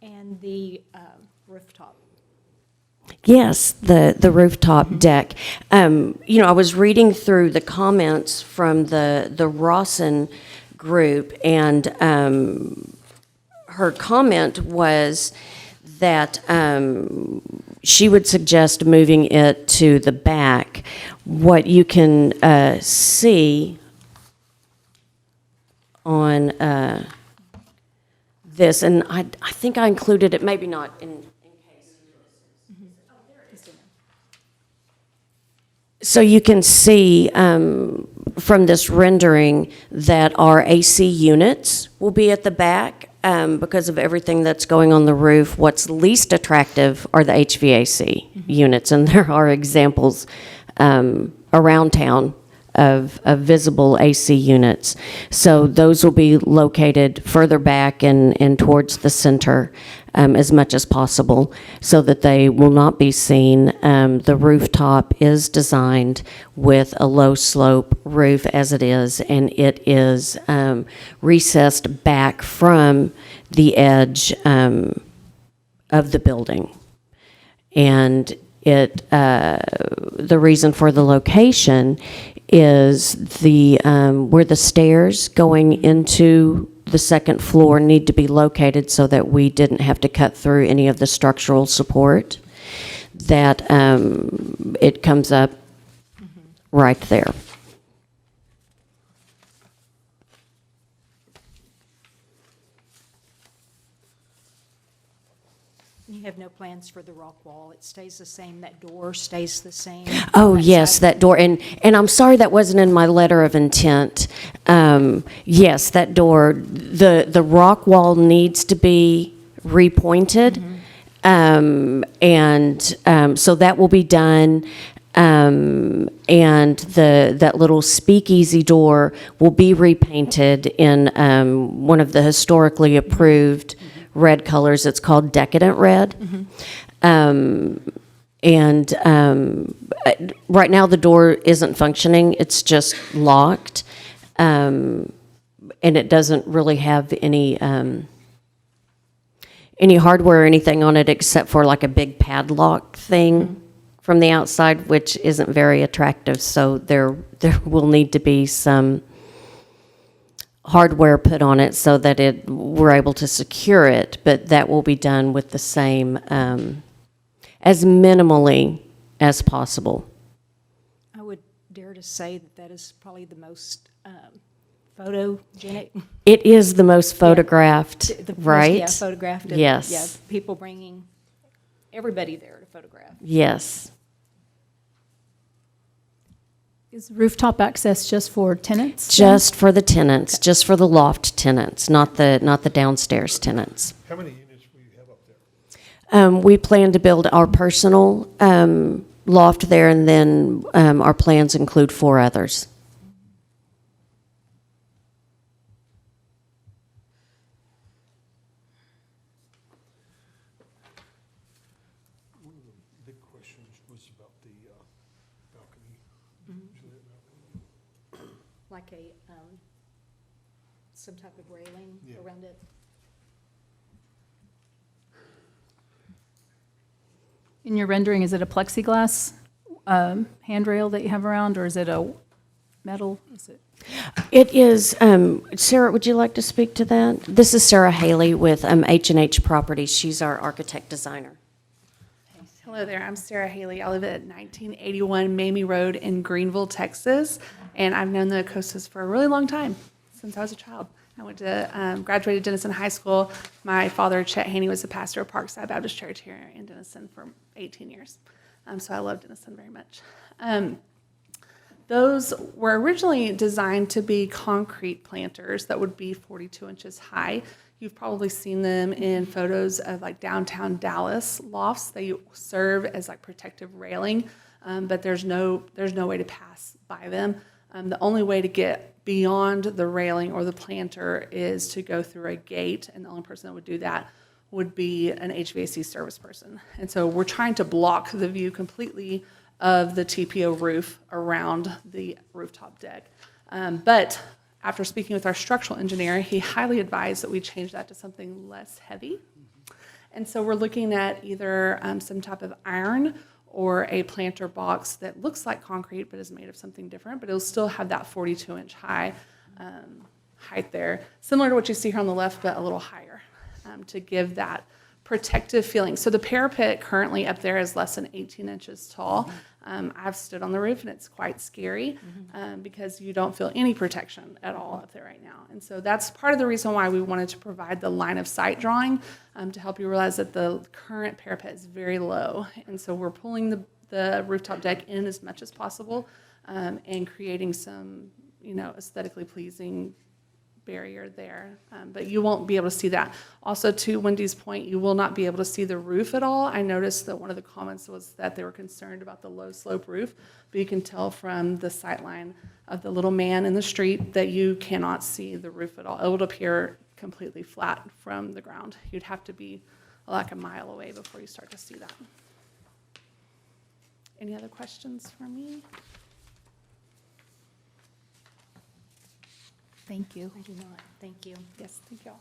And the rooftop. Yes, the rooftop deck. I was reading through the comments from the Rawson group, and her comment was that she would suggest moving it to the back. What you can see on this, and I think I included it, maybe not in case. So you can see from this rendering that our AC units will be at the back because of everything that's going on the roof. What's least attractive are the HVAC units, and there are examples around town of visible AC units. So those will be located further back and towards the center as much as possible so that they will not be seen. The rooftop is designed with a low slope roof as it is, and it is recessed back from the edge of the building. And the reason for the location is where the stairs going into the second floor need to be located so that we didn't have to cut through any of the structural support, that it comes up right there. You have no plans for the rock wall. It stays the same. That door stays the same. Oh, That yes, side? that door, and I'm sorry that wasn't in my letter of intent. Yes, that door, the rock wall needs to be repointed, and so that will be done. And that little speakeasy door will be repainted in one of the historically approved red colors. It's called Decadent Red. Right now the door isn't functioning. It's just locked. And it doesn't really have any hardware or anything on it except for like a big padlock thing from the outside, which isn't very attractive. So there will need to be some hardware put on it so that we're able to secure it, but that will be done with the same, as minimally as possible. I would dare to say that that is probably the most photogenic. It is the most photographed, the most, right? Yeah, photographed. And, Yes. Yeah, people bringing everybody there to photograph. Yes. Is rooftop access just for tenants? then? Just for the tenants, just for the loft tenants, not the downstairs tenants. How many units will you have up there? We plan to build our personal loft there, and then our plans include 4 others. One of the big questions was about the balcony. Is there a balcony? Like some type of railing Yeah. around it. In your rendering, is it a plexiglass handrail that you have around, or is it a metal? Is it? It is, Sarah, would you like to speak to that? This is Sarah Haley with H&H Properties. She's our architect designer. Hello there, I'm Sarah Haley. I live at 1981 Mamie Road in Greenville, Texas, and I've known the Acostas for a really long time, since I was a child. I went to, graduated Denison High School. My father, Chet Haney, was the pastor of Parkside Baptist Church here in Denison for 18 years. So I love Denison very much. Those were originally designed to be concrete planters that would be 42 inches high. You've probably seen them in photos of like downtown Dallas lofts. They serve as like protective railing, but there's no way to pass by them. The only way to get beyond the railing or the planter is to go through a gate, and the only person that would do that would be an HVAC service person. And so we're trying to block the view completely of the TPO roof around the rooftop deck. But after speaking with our structural engineer, he highly advised that we change that to something less heavy. And so we're looking at either some type of iron or a planter box that looks like concrete but is made of something different, but it'll still have that 42-inch high height there, similar to what you see here on the left, but a little higher, to give that protective feeling. So the parapet currently up there is less than 18 inches tall. I've stood on the roof and it's quite scary because you don't feel any protection at all up there right now. And so that's part of the reason why we wanted to provide the line of sight drawing to help you realize that the current parapet is very low. And so we're pulling the rooftop deck in as much as possible and creating some, aesthetically pleasing barrier there, but you won't be able to see that. Also, to Wendy's point, you will not be able to see the roof at all. I noticed that one of the comments was that they were concerned about the low slope roof, but you can tell from the sight line of the little man in the street that you cannot see the roof at all. It would appear completely flat from the ground. You'd have to be like a mile away before you start to see that. Any other questions for me? Thank you. I do not. Thank you. Yes, thank you all.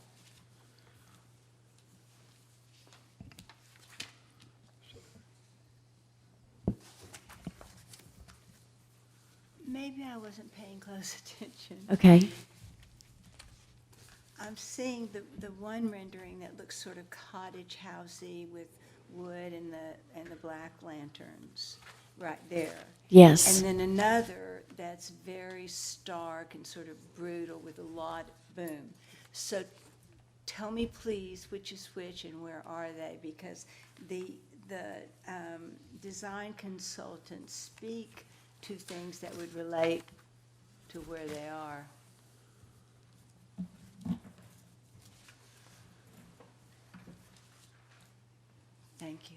Maybe I wasn't paying close attention. Okay. I'm seeing the one rendering that looks sort of cottage housey with wood and the black lanterns right there. Yes. And then another that's very stark and sort of brutal with a lot of boom. So tell me please which is which and where are they? Because the design consultants speak to things that would relate to where they are. Thank you.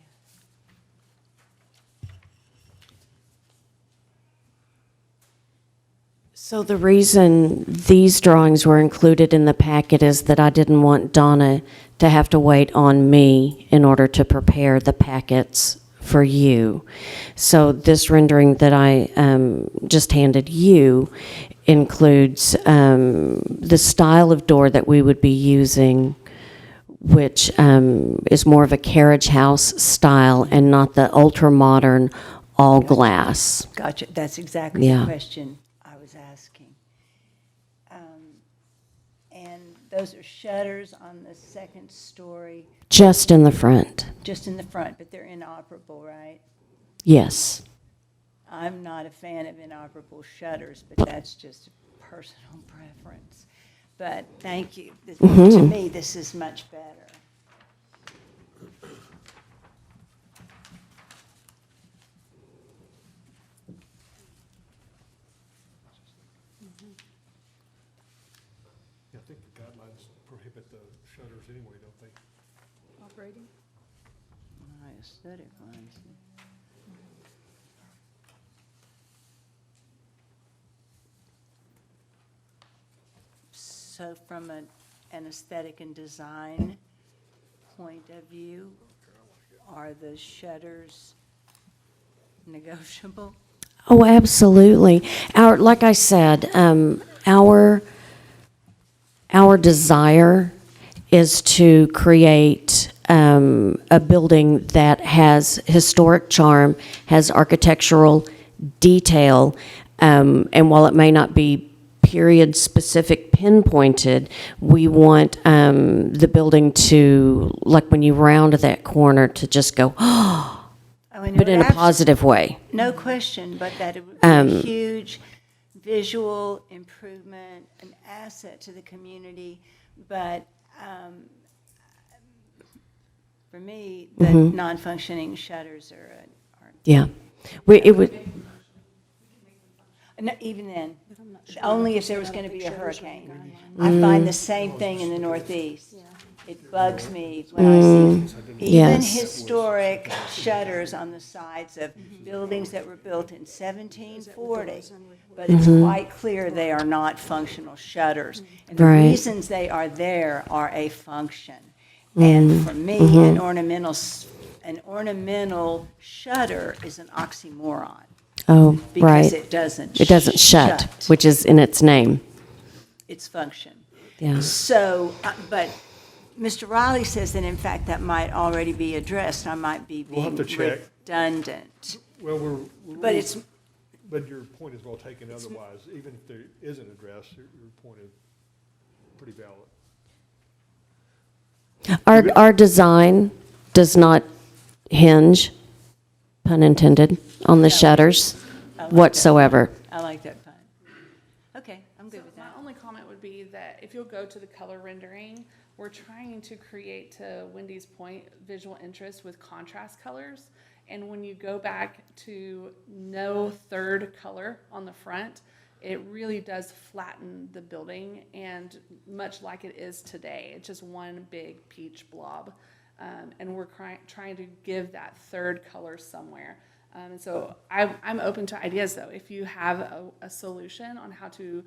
So the reason these drawings were included in the packet is that I didn't want Donna to have to wait on me in order to prepare the packets for you. So this rendering that I just handed you includes the style of door that we would be using, which is more of a carriage house style and not the ultra-modern all glass. Gotcha. That's exactly Yeah. the question I was asking. And those are shutters on the second story, Just in the front, just in the front, but they're inoperable, right? yes. I'm not a fan of inoperable shutters, but that's just a personal preference. But thank you. To me, this is much better. Yeah, I think the guidelines prohibit the shutters anyway, don't they? Operating? My aesthetic ones. So from an aesthetic and design point of view, are the shutters negotiable? Oh, absolutely. Like I said, our desire is to create a building that has historic charm, has architectural detail, and while it may not be period-specific pinpointed, we want the building to, like when you round that corner, to just go, I mean, but in a positive way. No question, but that it would be a huge visual improvement, an asset to the community, but for me, the non-functioning shutters are Yeah. It would, no, even then, But I'm not sure only if if there it's was got going to big be a shutters or hurricane. guidelines. I find the same thing in the Northeast. Yeah. It bugs me when I see even Yes. historic shutters on the sides of buildings that were built in 1740. But it's quite clear they are not functional shutters. And the Right. reasons they are there are a function. And for me, an ornamental shutter is an oxymoron. oh, Because right. it doesn't It doesn't shut, which is in its name. its function. Yeah. So, but Mr. Riley says that in fact that might already be addressed. I might be We'll have being to check. redundant. Well, But it's, but your point is well taken otherwise. Even if there isn't address, your point is pretty valid. Our design does not hinge, pun intended, on the shutters I like that. whatsoever. I like that pun. Okay, I'm good with My that. only comment would be that if you'll go to the color rendering, we're trying to create, to Wendy's point, visual interest with contrast colors. And when you go back to no third color on the front, it really does flatten the building, and much like it is today, it's just one big peach blob. And we're trying to give that third color somewhere. And so I'm open to ideas, though. If you have a solution on how to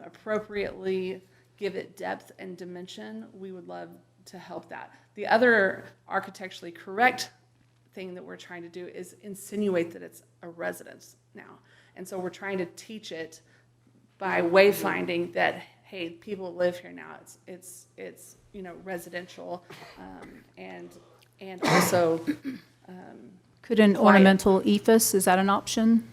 appropriately give it depth and dimension, we would love to help that. The other architecturally correct thing that we're trying to do is insinuate that it's a residence now. And so we're trying to teach it by wayfinding that, hey, people live here now. It's residential, and also Could an quiet. ornamental ephes, is that an option?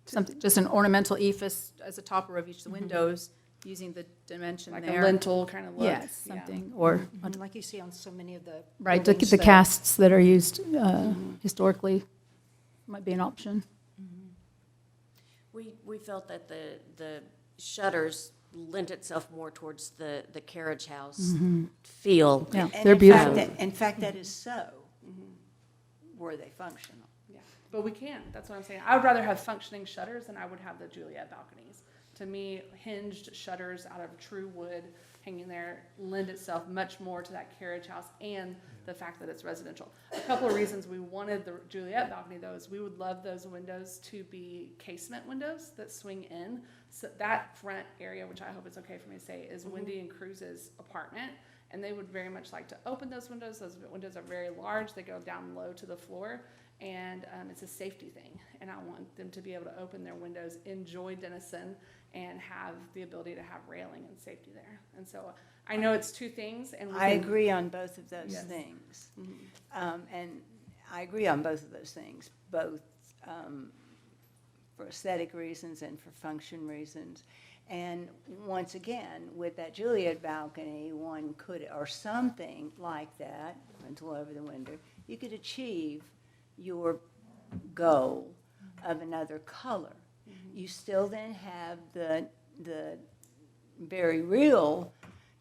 Something, just an ornamental ephes as a topper of each of the windows, using the dimension like there? a lintel kind of look. Yes, Yeah. something, or, Like you see on so many of the. right, buildings the that- casts that are used historically might be an option. We felt that the shutters lent itself more towards the carriage house feel. Yeah, And they're in fact, beautiful. in fact, that is so. Were they functional? Yeah, but we can. That's what I'm saying. I would rather have functioning shutters than I would have the Juliet balconies. To me, hinged shutters out of true wood hanging there lend itself much more to that carriage house and the fact that it's residential. A couple of reasons we wanted the Juliet balcony, though, is we would love those windows to be casement windows that swing in. So that front area, which I hope it's okay for me to say, is Wendy and Cruz's apartment. And they would very much like to open those windows. Those windows are very large. They go down low to the floor. And it's a safety thing. And I want them to be able to open their windows, enjoy Denison, and have the ability to have railing and safety there. And so I know it's two things. And we I can- agree on both of those Yes. things. And I agree on both of those things, both for aesthetic reasons and for function reasons. And once again, with that Juliet balcony, one could, or something like that, rental over the window, you could achieve your goal of another color. You still then have the very real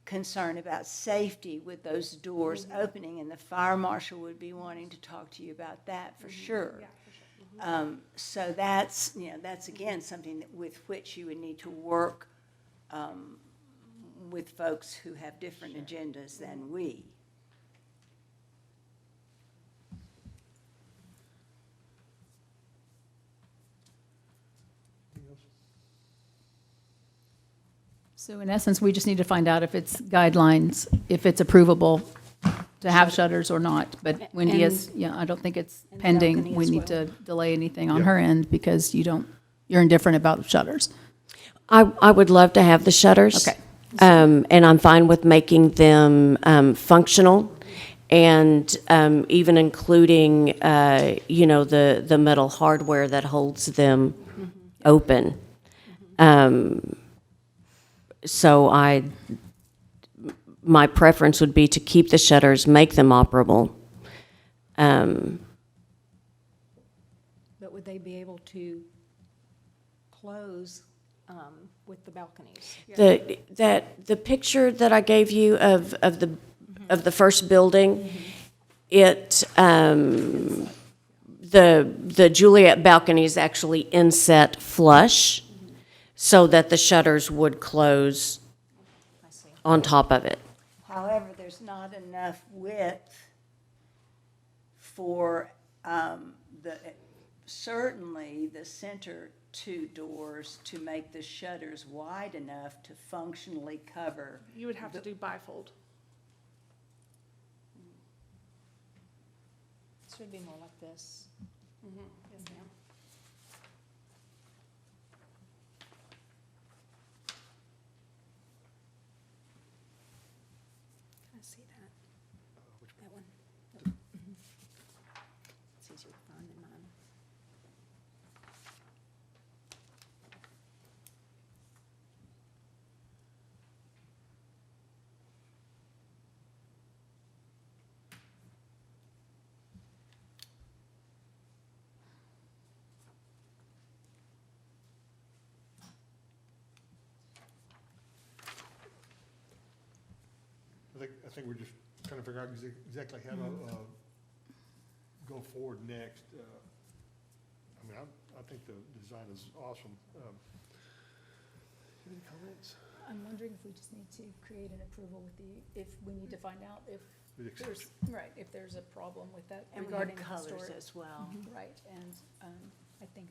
concern about safety with those doors opening, and the fire marshal would be wanting to talk to you about that for sure. Yeah, for sure. So that's, that's again something with which you would need to work with folks who have different agendas than we. So in essence, we just need to find out if it's guidelines, if it's approvable to have shutters or not. But Wendy is, I don't think it's And the pending. balcony We as need well. to delay anything on Yeah. her end because you're indifferent about shutters. I would love to have the shutters. Okay. And I'm fine with making them functional and even including, the metal hardware that holds them open. So my preference would be to keep the shutters, make them operable. But would they be able to close with the balconies. The picture that I gave you of the first building, it, the Juliet balcony is actually inset flush so that the shutters would close I see. on top of it. However, there's not enough width for certainly the center two doors to make the shutters wide enough to functionally cover. You would have to do bifold. It should be more like this. Yes, ma'am. I see that. That one. It's easier to find than mine. I think we're just trying to figure out exactly how to go forward next. I mean, I think the design is awesome. Any comments? I'm wondering if we just need to create an approval with if we need to find out if With there's, right, if there's a problem with that And we have regarding the colors historic. as well. Right, and I think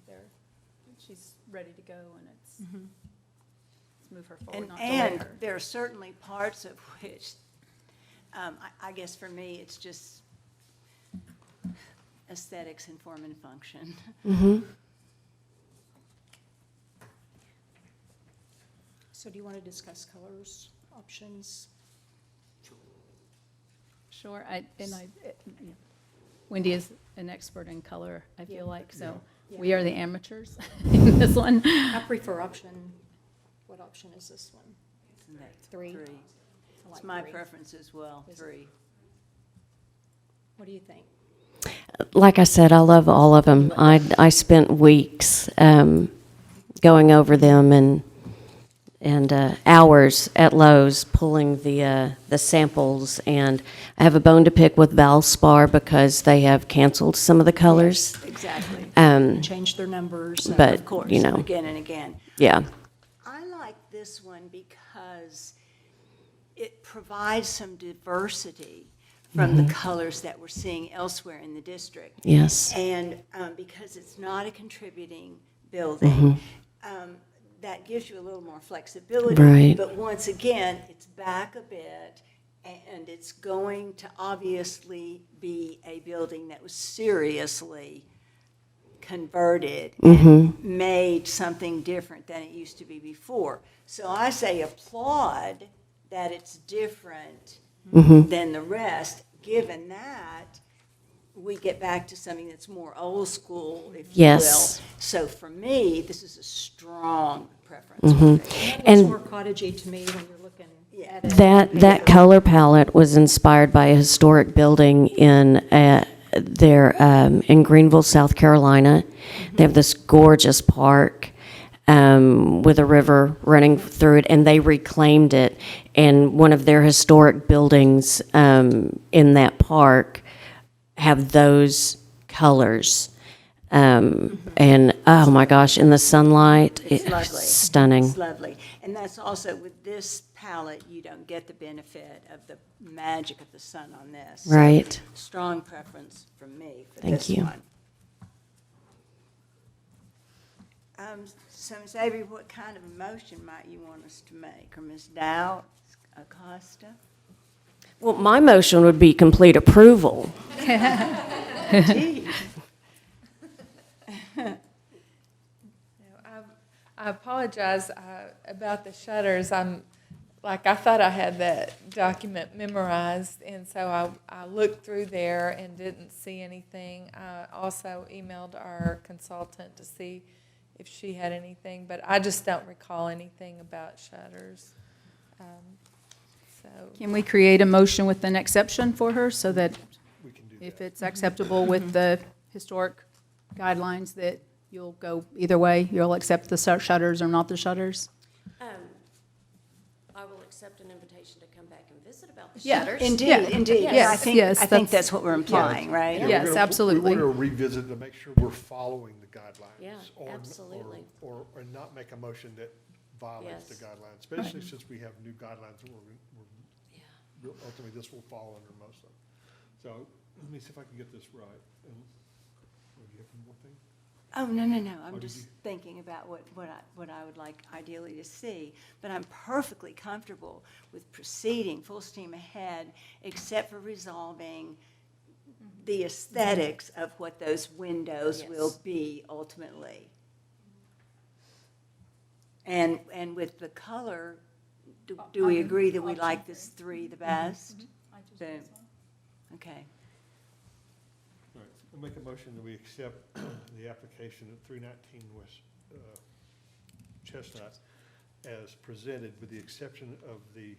she's ready to go, and let's move her forward, not delay And her. there are certainly parts of which, I guess for me, it's just aesthetics and form and function. So do you want to discuss colors, options? Sure, Wendy is an expert in color, I feel like, so we are the amateurs in this one. I prefer what option is this one? Isn't that Three. Three. I It's like my three. preference as well, Is it? three. What do you think? Like I said, I love all of them. I spent weeks going over them and hours at Lowe's pulling the samples. And I have a bone to pick with Valspar because they have canceled some of the colors. Exactly. Change their numbers. But, Of course, you know, again and again. yeah. I like this one because it provides some diversity from the colors that we're seeing elsewhere in the district. Yes. And because it's not a contributing building, that gives you a little more flexibility. Right. But once again, it's back a bit, and it's going to obviously be a building that was seriously converted and made something different than it used to be before. So I say applaud that it's different than the rest. Given that, we get back to something that's more old school, if you Yes. will. So for me, this is a strong preference. for me. It's And more cottagey to me when you're looking at it. that color palette was inspired by a historic building in Greenville, South Carolina. They have this gorgeous park with a river running through it, and they reclaimed it. And one of their historic buildings in that park have those colors. And oh my gosh, in the sunlight, It's lovely. stunning. It's lovely. And that's also, with this palette, you don't get the benefit of the magic of the sun on this. So, Right. strong preference from me for Thank this you. one. So, Ms. Avery, what kind of a motion might you want us to make? Or Ms. Dow, Acosta? Well, my motion would be complete approval. Gee. I apologize about the shutters. I thought I had that document memorized, and so I looked through there and didn't see anything. I also emailed our consultant to see if she had anything, but I just don't recall anything about shutters. So, Can we create a motion with an exception for her, so that We can do if that. it's acceptable with the historic guidelines, that you'll go either way? You'll accept the shutters or not the shutters? I will accept an invitation to come back and visit about the Yeah. shutters. Indeed, Yeah. indeed. Yes, I yes, think that's- that's what we're implying, right? Yeah, Yes, we're gonna- absolutely. We want to revisit to make sure we're following the guidelines. Yeah, or- absolutely. Or not make a motion that violates the Yes. guidelines, especially since we have new guidelines that Yeah. ultimately this will fall under most of. So let me see if I can get this right. Do you have one more thing? Oh, no, no, no, Oh, I'm did just you? thinking about what I would like ideally to see. But I'm perfectly comfortable with proceeding full steam ahead, except for resolving the aesthetics of what those windows will Yes. be ultimately. And with the color, do we agree that we like this three the best? Boom. Okay. All right, I'll make a motion that we accept the application at 319 West Chestnut as presented, with the exception of the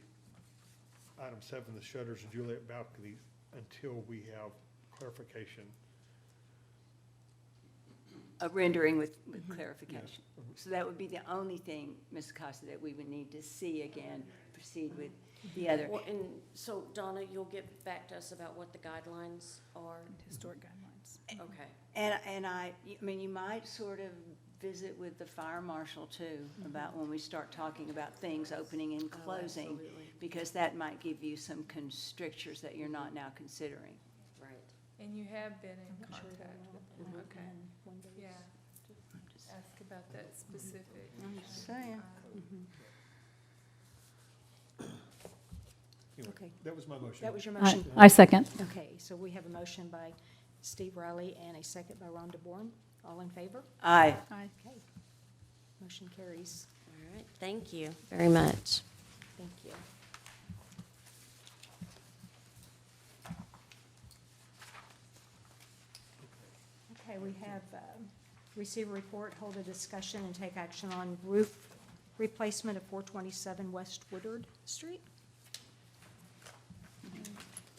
item 7, the shutters and Juliet balcony, until we have clarification. A rendering with clarification. So that would be the only thing, Ms. Costa, that we would need to see again, proceed with the other. Well, and so Donna, you'll get back to us about what the guidelines are? Historic guidelines. Okay. And I mean, you might sort of visit with the fire marshal too, about when we start talking about things opening and closing, absolutely. because that might give you some constrictures that you're not now considering. Right. And you have been in contact with them, okay? Yeah. Ask about that specific. I'm just saying. Anyway, Okay. that was my motion. That was your I motion? I second. Okay, so we have a motion by Steve Riley and a second by Rhonda Bourne. All in favor? Aye. Aye. Okay. Motion carries. All right, thank you very much. Thank you. Okay, we have receive a report, hold a discussion, and take action on roof replacement of 427 West Woodard Street.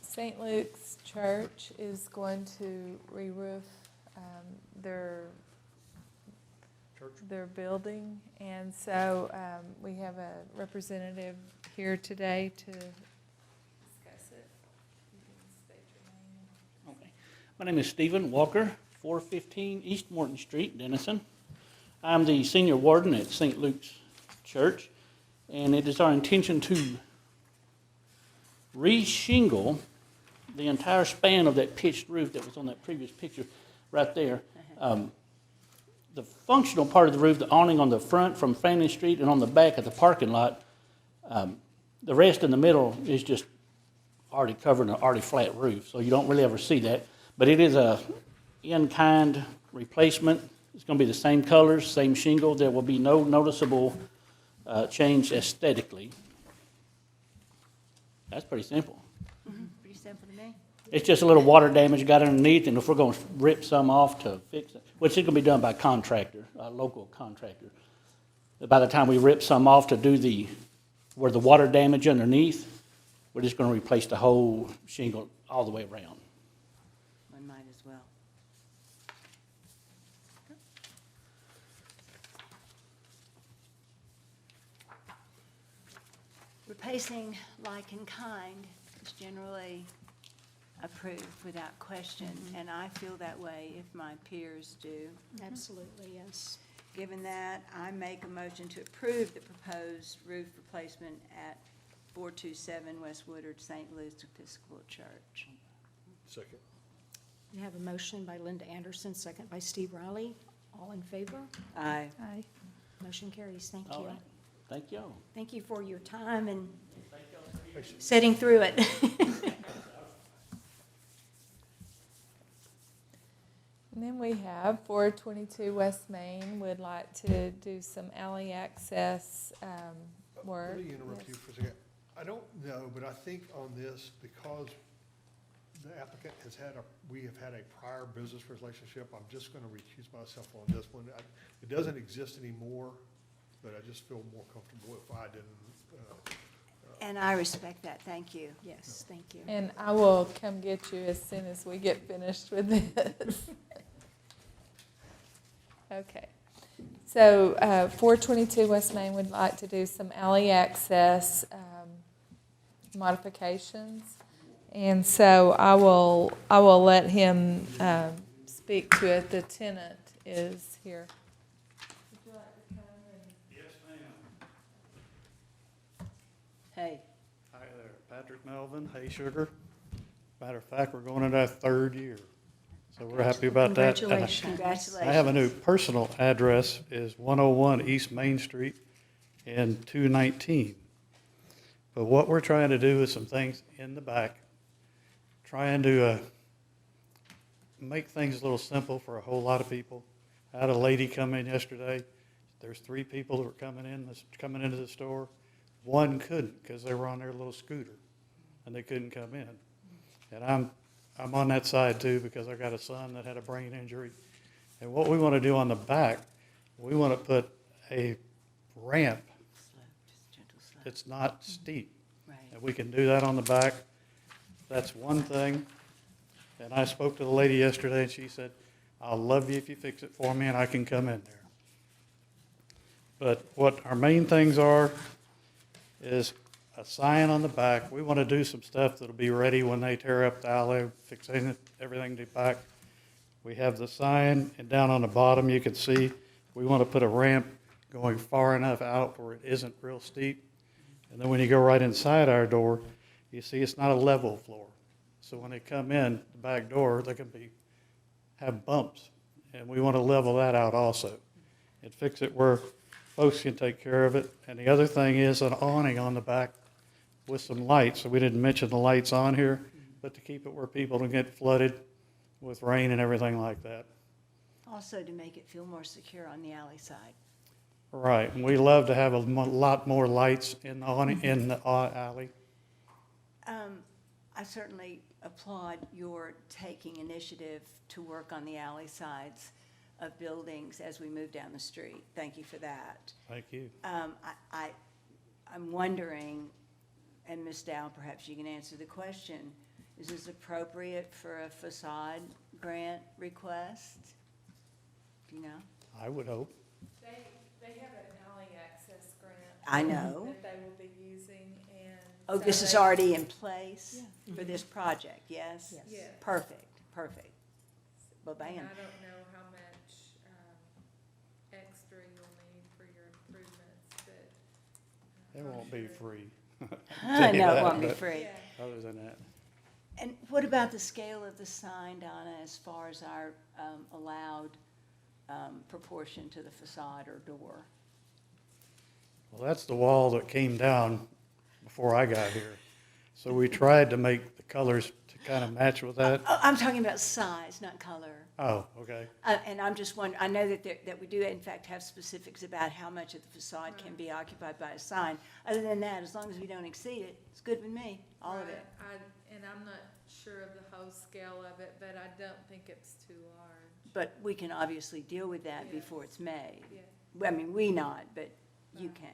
St. Luke's Church is going to re-roof their Church? their building, and so we have a representative here today to discuss it. You can state your name. Okay. My name is Stephen Walker, 415 East Morton Street, Denison. I'm the senior warden at St. Luke's Church, and it is our intention to re-shingle the entire span of that pitched roof that was on that previous picture right there. The functional part of the roof, the awning on the front from Fanning Street and on the back at the parking lot, the rest in the middle is just already covered in an already flat roof, so you don't really ever see that. But it is a in-kind replacement. It's going to be the same colors, same shingle. There will be no noticeable change aesthetically. That's pretty simple. Pretty simple to me. It's just a little water damage got underneath, and if we're going to rip some off to fix it, which is going to be done by contractor, a local contractor. By the time we rip some off to do where the water damage underneath, we're just going to replace the whole shingle all the way around. One might as well. Replacing like in kind is generally approved without question, and I feel that way if my peers do. Absolutely, yes. Given that, I make a motion to approve the proposed roof replacement at 427 West Woodard, St. Louis Episcopal Church. Second. We have a motion by Linda Anderson, second by Steve Riley. All in favor? Aye. Aye. Motion carries. Thank All you. right. Thank y'all. Thank you for your time and sitting through it. And then we have 422 West Main would like to do some alley access work. Let me interrupt you Yes. for a second. I don't know, but I think on this, because the applicant we have had a prior business relationship, I'm just going to recuse myself on this one. It doesn't exist anymore, but I just feel more comfortable if I didn't. And I respect that, thank you. Yes, thank you. And I will come get you as soon as we get finished with this. Okay. So, 422 West Main would like to do some alley access modifications. And so I will let him speak to it. The tenant is here. Would you like to come and? Yes, ma'am. Hey, Hi there, Patrick Melvin, Hey Sugar. Matter of fact, we're going into our 3rd year, so we're happy about that. Congratulations. congratulations. I have a new personal address, is 101 East Main Street in 219. But what we're trying to do is some things in the back, trying to make things a little simple for a whole lot of people. I had a lady come in yesterday. There's 3 people that were coming into the store. One couldn't because they were on their little scooter and they couldn't come in. And I'm on that side too because I got a son that had a brain injury. And what we want to do on the back, we want to put a ramp Just gentle slope. that's not steep. Right. And we can do that on the back. That's one thing. And I spoke to the lady yesterday and she said, I'll love you if you fix it for me and I can come in there. But what our main things are is a sign on the back. We want to do some stuff that'll be ready when they tear up the alley, fix everything to back. We have the sign, and down on the bottom you can see we want to put a ramp going far enough out where it isn't real steep. And then when you go right inside our door, you see it's not a level floor. So when they come in the back door, they can have bumps. And we want to level that out also and fix it where folks can take care of it. And the other thing is an awning on the back with some lights. So we didn't mention the lights on here, but to keep it where people don't get flooded with rain and everything like that. Also to make it feel more secure on the alley side. Right, and we love to have a lot more lights in the awning, in the alley. I certainly applaud your taking initiative to work on the alley sides of buildings as we move down the street. Thank you for that. Thank you. I'm wondering, and Ms. Dow, perhaps you can answer the question, is this appropriate for a facade grant request? Do you know? I would hope. They have an alley access grant. I know. That they will be using, and. Oh, so this is they- already in place for this project, yes? Yes. Yes. Perfect, perfect. Well, And I bam. don't know how much extra you'll need for your improvements, but. It won't be free. No, it that, won't be but free. Yeah. Other than that. And what about the scale of the sign, Donna, as far as our allowed proportion to the facade or door? Well, that's the wall that came down before I got here. So we tried to make the colors to kind of match with that. Oh, I'm talking about size, not color. Oh, okay. And I'm just wondering, I know that we do in fact have specifics about how much of the facade can be occupied by a sign. Other than that, as long as we don't exceed it, it's good with me, all of it. And I'm not sure of the whole scale of it, but I don't think it's too large. But we can obviously deal with that before it's made. Yeah. I mean, we not, but you can.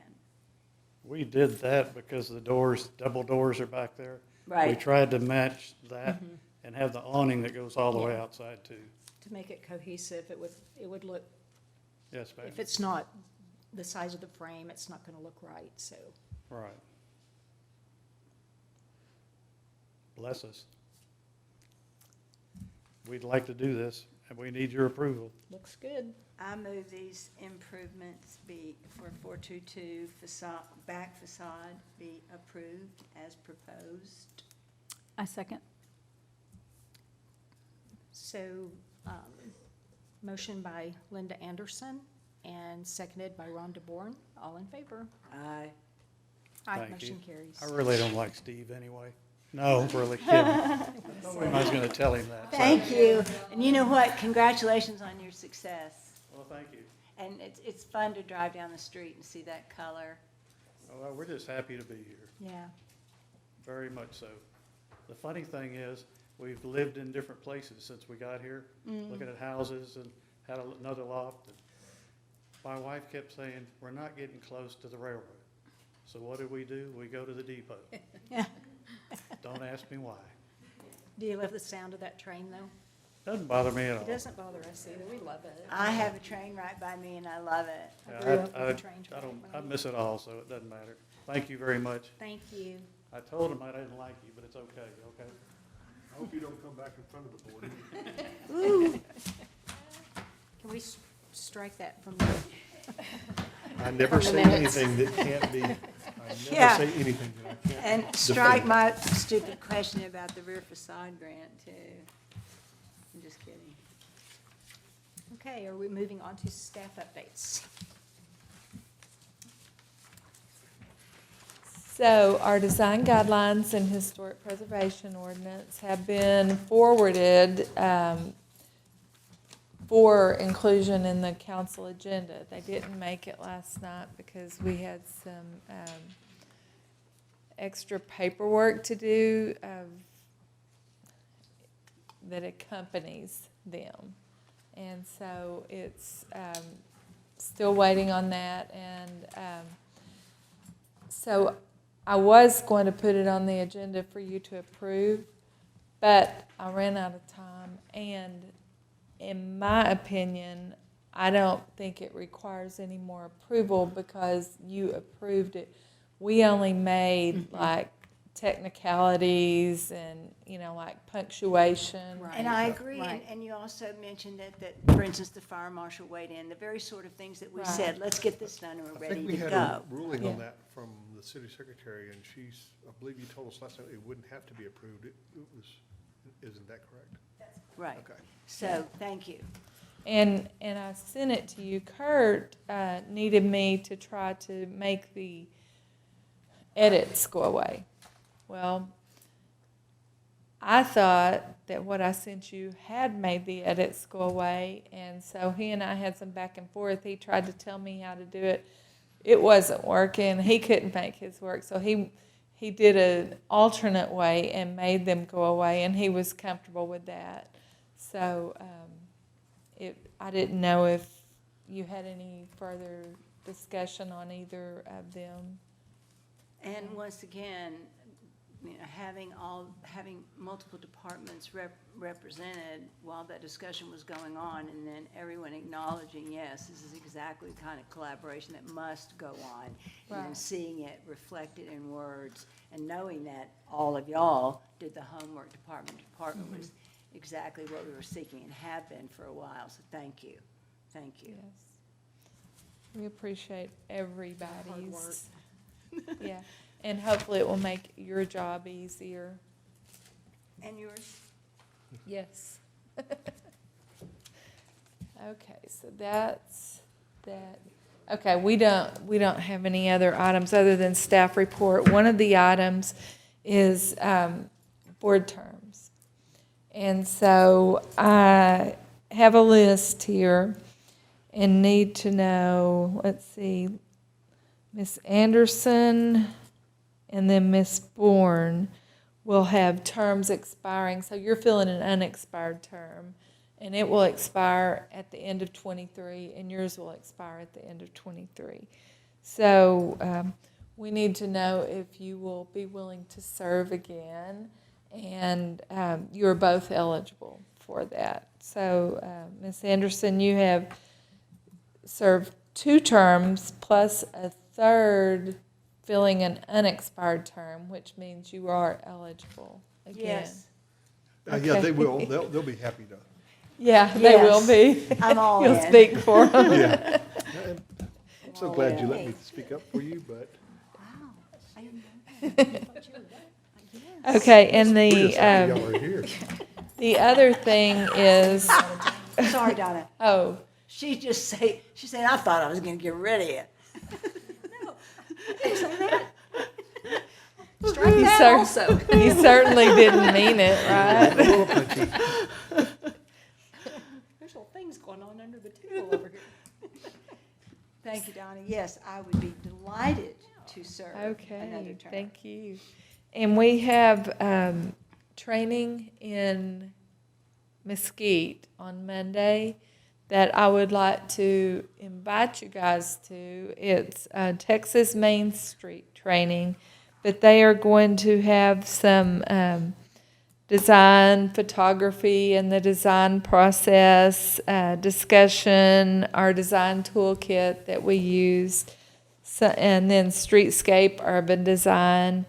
We did that because the doors, double doors are back there. We Right. tried to match that and have the awning that goes all the way Yeah. outside too. To make it cohesive, it would look, Yes, ma'am. if it's not the size of the frame, it's not gonna look right, so. Right. Bless us. We'd like to do this, and we need your approval. Looks good. I move these improvements be, for 422 facade, back facade be approved as proposed. I second. So, motion by Linda Anderson and seconded by Ron DeBorn. All in favor? Aye. Aye, Thank motion you. carries. I really don't like Steve anyway. No, I'm really kidding. I was going to tell him that. so- Thank you. And you know what? Congratulations on your success. Well, thank you. And it's fun to drive down the street and see that color. Oh, well, we're just happy to be here, Yeah. very much so. The funny thing is, we've lived in different places since we got here, looking at houses and had another loft. And my wife kept saying, we're not getting close to the railroad. So what do? We go to the depot. Yeah. Don't ask me why. Do you love the sound of that train, though? Doesn't bother me at It all. doesn't bother us either, we love it. I have a train right by me and I love it. I grew up I with a train I track don't, when I I was- miss it all, so it doesn't matter. Thank you very much. Thank you. I told him I didn't like you, but it's okay, okay? I hope you don't come back in front of the board. Can we strike that from the, I never From the say minutes. anything that can't be, I Yeah. never say anything that I can't. And strike defend. my stupid question about the rear facade grant too. I'm just kidding. okay, are we moving on to staff updates? So our design guidelines and historic preservation ordinance have been forwarded for inclusion in the council agenda. They didn't make it last night because we had some extra paperwork to do that accompanies them. And so it's still waiting on that. And so I was going to put it on the agenda for you to approve, but I ran out of time. And in my opinion, I don't think it requires any more approval because you approved it. We only made like technicalities and, like punctuation. And I agree, Right. and you also mentioned that, for instance, the fire marshal weighed in, the very sort of things that we Right. said, let's get this done and we're I ready think to we had go. a ruling on Yeah. that from the city secretary, and she's, I believe you told us last time it wouldn't have to be approved. It was, isn't that correct? Right, Okay. so, thank you. And I sent it to you. Kurt needed me to try to make the edits go away. Well, I thought that what I sent you had made the edits go away, and so he and I had some back and forth. He tried to tell me how to do it. It wasn't working. He couldn't make his work, so he did an alternate way and made them go away, and he was comfortable with that. So I didn't know if you had any further discussion on either of them. And once again, having multiple departments represented while that discussion was going on, and then everyone acknowledging, yes, this is exactly the kind of collaboration that must go on. And then Right. seeing it reflected in words, and knowing that all of y'all did the homework department to department was exactly what we were seeking and have been for a while, so thank you. Thank you. Yes. We appreciate everybody's. Yeah, and hopefully it will make your job easier. And yours? Yes. Okay, so that's that. Okay, we don't have any other items other than staff report. One of the items is board terms. And so I have a list here and need to know, let's see, Miss Anderson and then Miss Bourne will have terms expiring. So you're filling an unexpired term, and it will expire at the end of '23, and yours will expire at the end of '23. So we need to know if you will be willing to serve again, and you're both eligible for that. So Ms. Anderson, you have served 2 terms plus a third filling an unexpired term, which means you are eligible again. Yes. Yeah, Okay. they will. They'll be happy to. Yeah, they will be. I'm all You'll in. speak for them. Yeah. I'm so glad you let me speak up for you, but I didn't know that. Okay, and we're just happy y'all are here. the other thing is, Sorry, Donna. oh, She said, I thought I was gonna get rid of you. Strike he, that also. he certainly didn't mean it, right? A little punchy. There's little things going on under the table over here. Thank you, Donna. Yes, I would be delighted to serve another Okay, term. thank you. And we have training in Mesquite on Monday that I would like to invite you guys to. It's Texas Main Street training, but they are going to have some design, photography, and the design process, discussion, our design toolkit that we use, so, and then streetscape, urban design.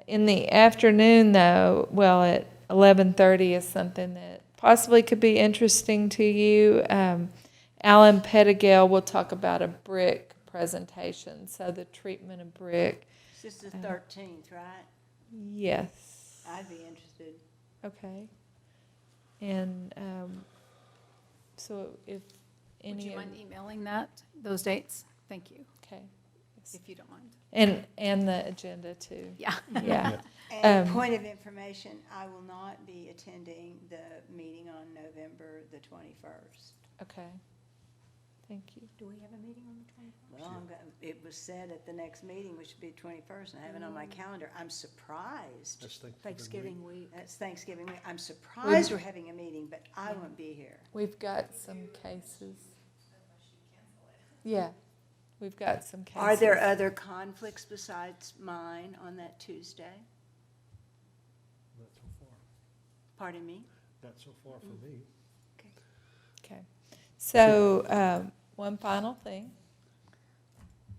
In the afternoon, though, well, at 11:30 is something that possibly could be interesting to you. Alan Pettigale will talk about a brick presentation, so the treatment of brick. This is the 13th, right? Yes. I'd be interested. Okay. And so if any. Would you of- mind emailing those dates? Thank you, Okay. if you don't mind. And the agenda too. Yeah. Yeah. And point of information, I will not be attending the meeting on November the 21st. Okay. Thank you. Do we have a meeting on the 21st? Well, it was said at the next meeting, which would be 21st, and I have it on my calendar. I'm surprised. That's Thanksgiving week. That's Thanksgiving week. I'm surprised we're having a meeting, but I won't be here. We've got some cases. Yeah. We've got some cases. Are there other conflicts besides mine on that Tuesday? Not so far. Pardon me? Not so far for me. Okay. So, one final thing.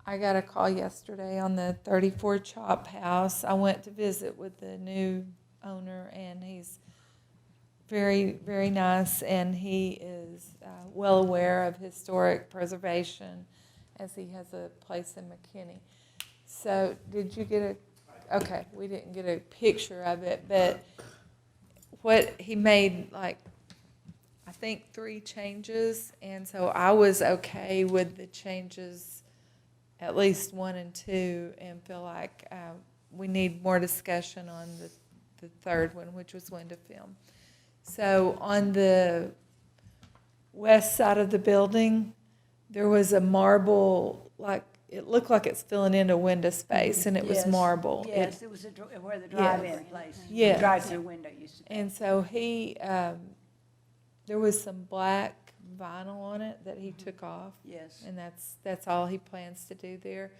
I got a call yesterday on the 34 Chop House. I went to visit with the new owner, and he's very, very nice, and he is well aware of historic preservation, as he has a place in McKinney. So, did you get okay, we didn't get a picture of it, but what he made, like, I think 3 changes, and so I was okay with the changes, at least 1 and 2, and feel like we need more discussion on the third one, which was window film. So on the west side of the building, there was a marble, like, it looked like it's filling into window space, and it was Yes. marble. Yes, it was where the drive-in place, the Yes. drive-through window used to be. And so he, there was some black vinyl on it that he took off. Yes. And that's all he plans to do there.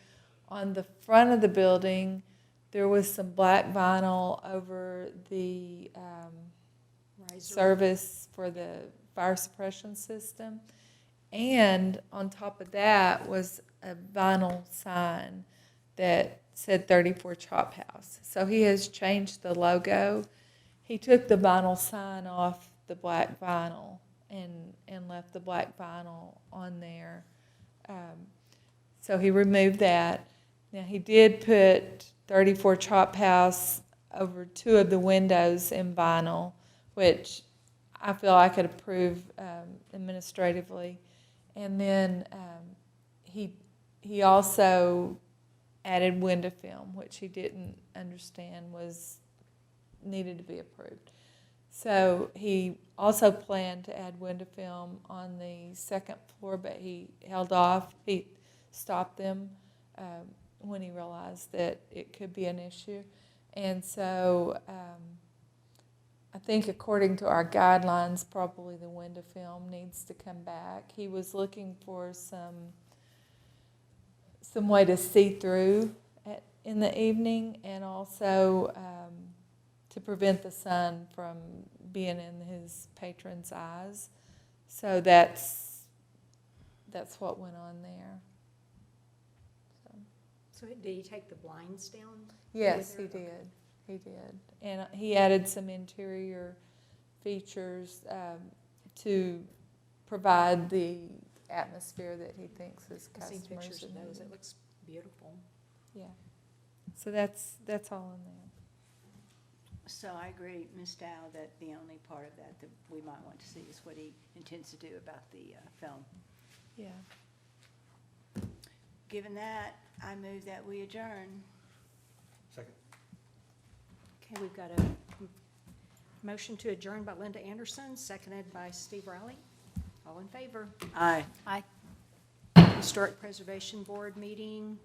On the front of the building, there was some black vinyl over the service for the fire suppression system. And on top of that was a vinyl sign that said 34 Chop House. So he has changed the logo. He took the vinyl sign off the black vinyl and left the black vinyl on there. So he removed that. Now he did put 34 Chop House over 2 of the windows in vinyl, which I feel I could approve administratively. And then he also added window film, which he didn't understand needed to be approved. So he also planned to add window film on the second floor, but he held off. He stopped them when he realized that it could be an issue. And so I think according to our guidelines, probably the window film needs to come back. He was looking for some way to see through in the evening, and also to prevent the sun from being in his patrons' eyes. So that's what went on there. So did he take the blinds down? Yes, he did. He did. And he added some interior features to provide the atmosphere that he thinks his I've seen customers pictures of would those. need. It looks beautiful. Yeah. So that's all in there. So I agree, Ms. Dow, that the only part of that we might want to see is what he intends to do about the film. Yeah. Given that, I move that we adjourn. Second. Okay, we've got a motion to adjourn by Linda Anderson, seconded by Steve Riley. All in favor? Aye. Aye. Historic Preservation Board meeting,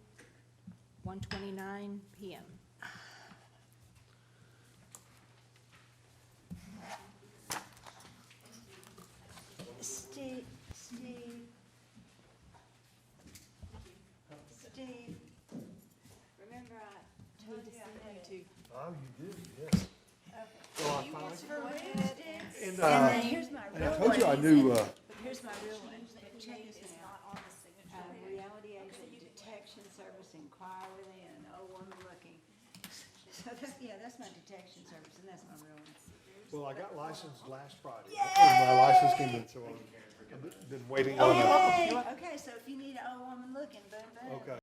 1:29 PM. Steve, remember I told you I had to. Oh, you do, yes. Okay. Well, And, And then here's my and real I one. told you I knew, But here's my real one. But check this out. Reality agent detection service, inquire within, oh, woman looking. So that's, yeah, that's my detection service, and that's my real one. well, I got licensed last Friday. And my license came in, so I've been waiting on it. Okay, so if you need an old woman looking, boom, boom. Okay.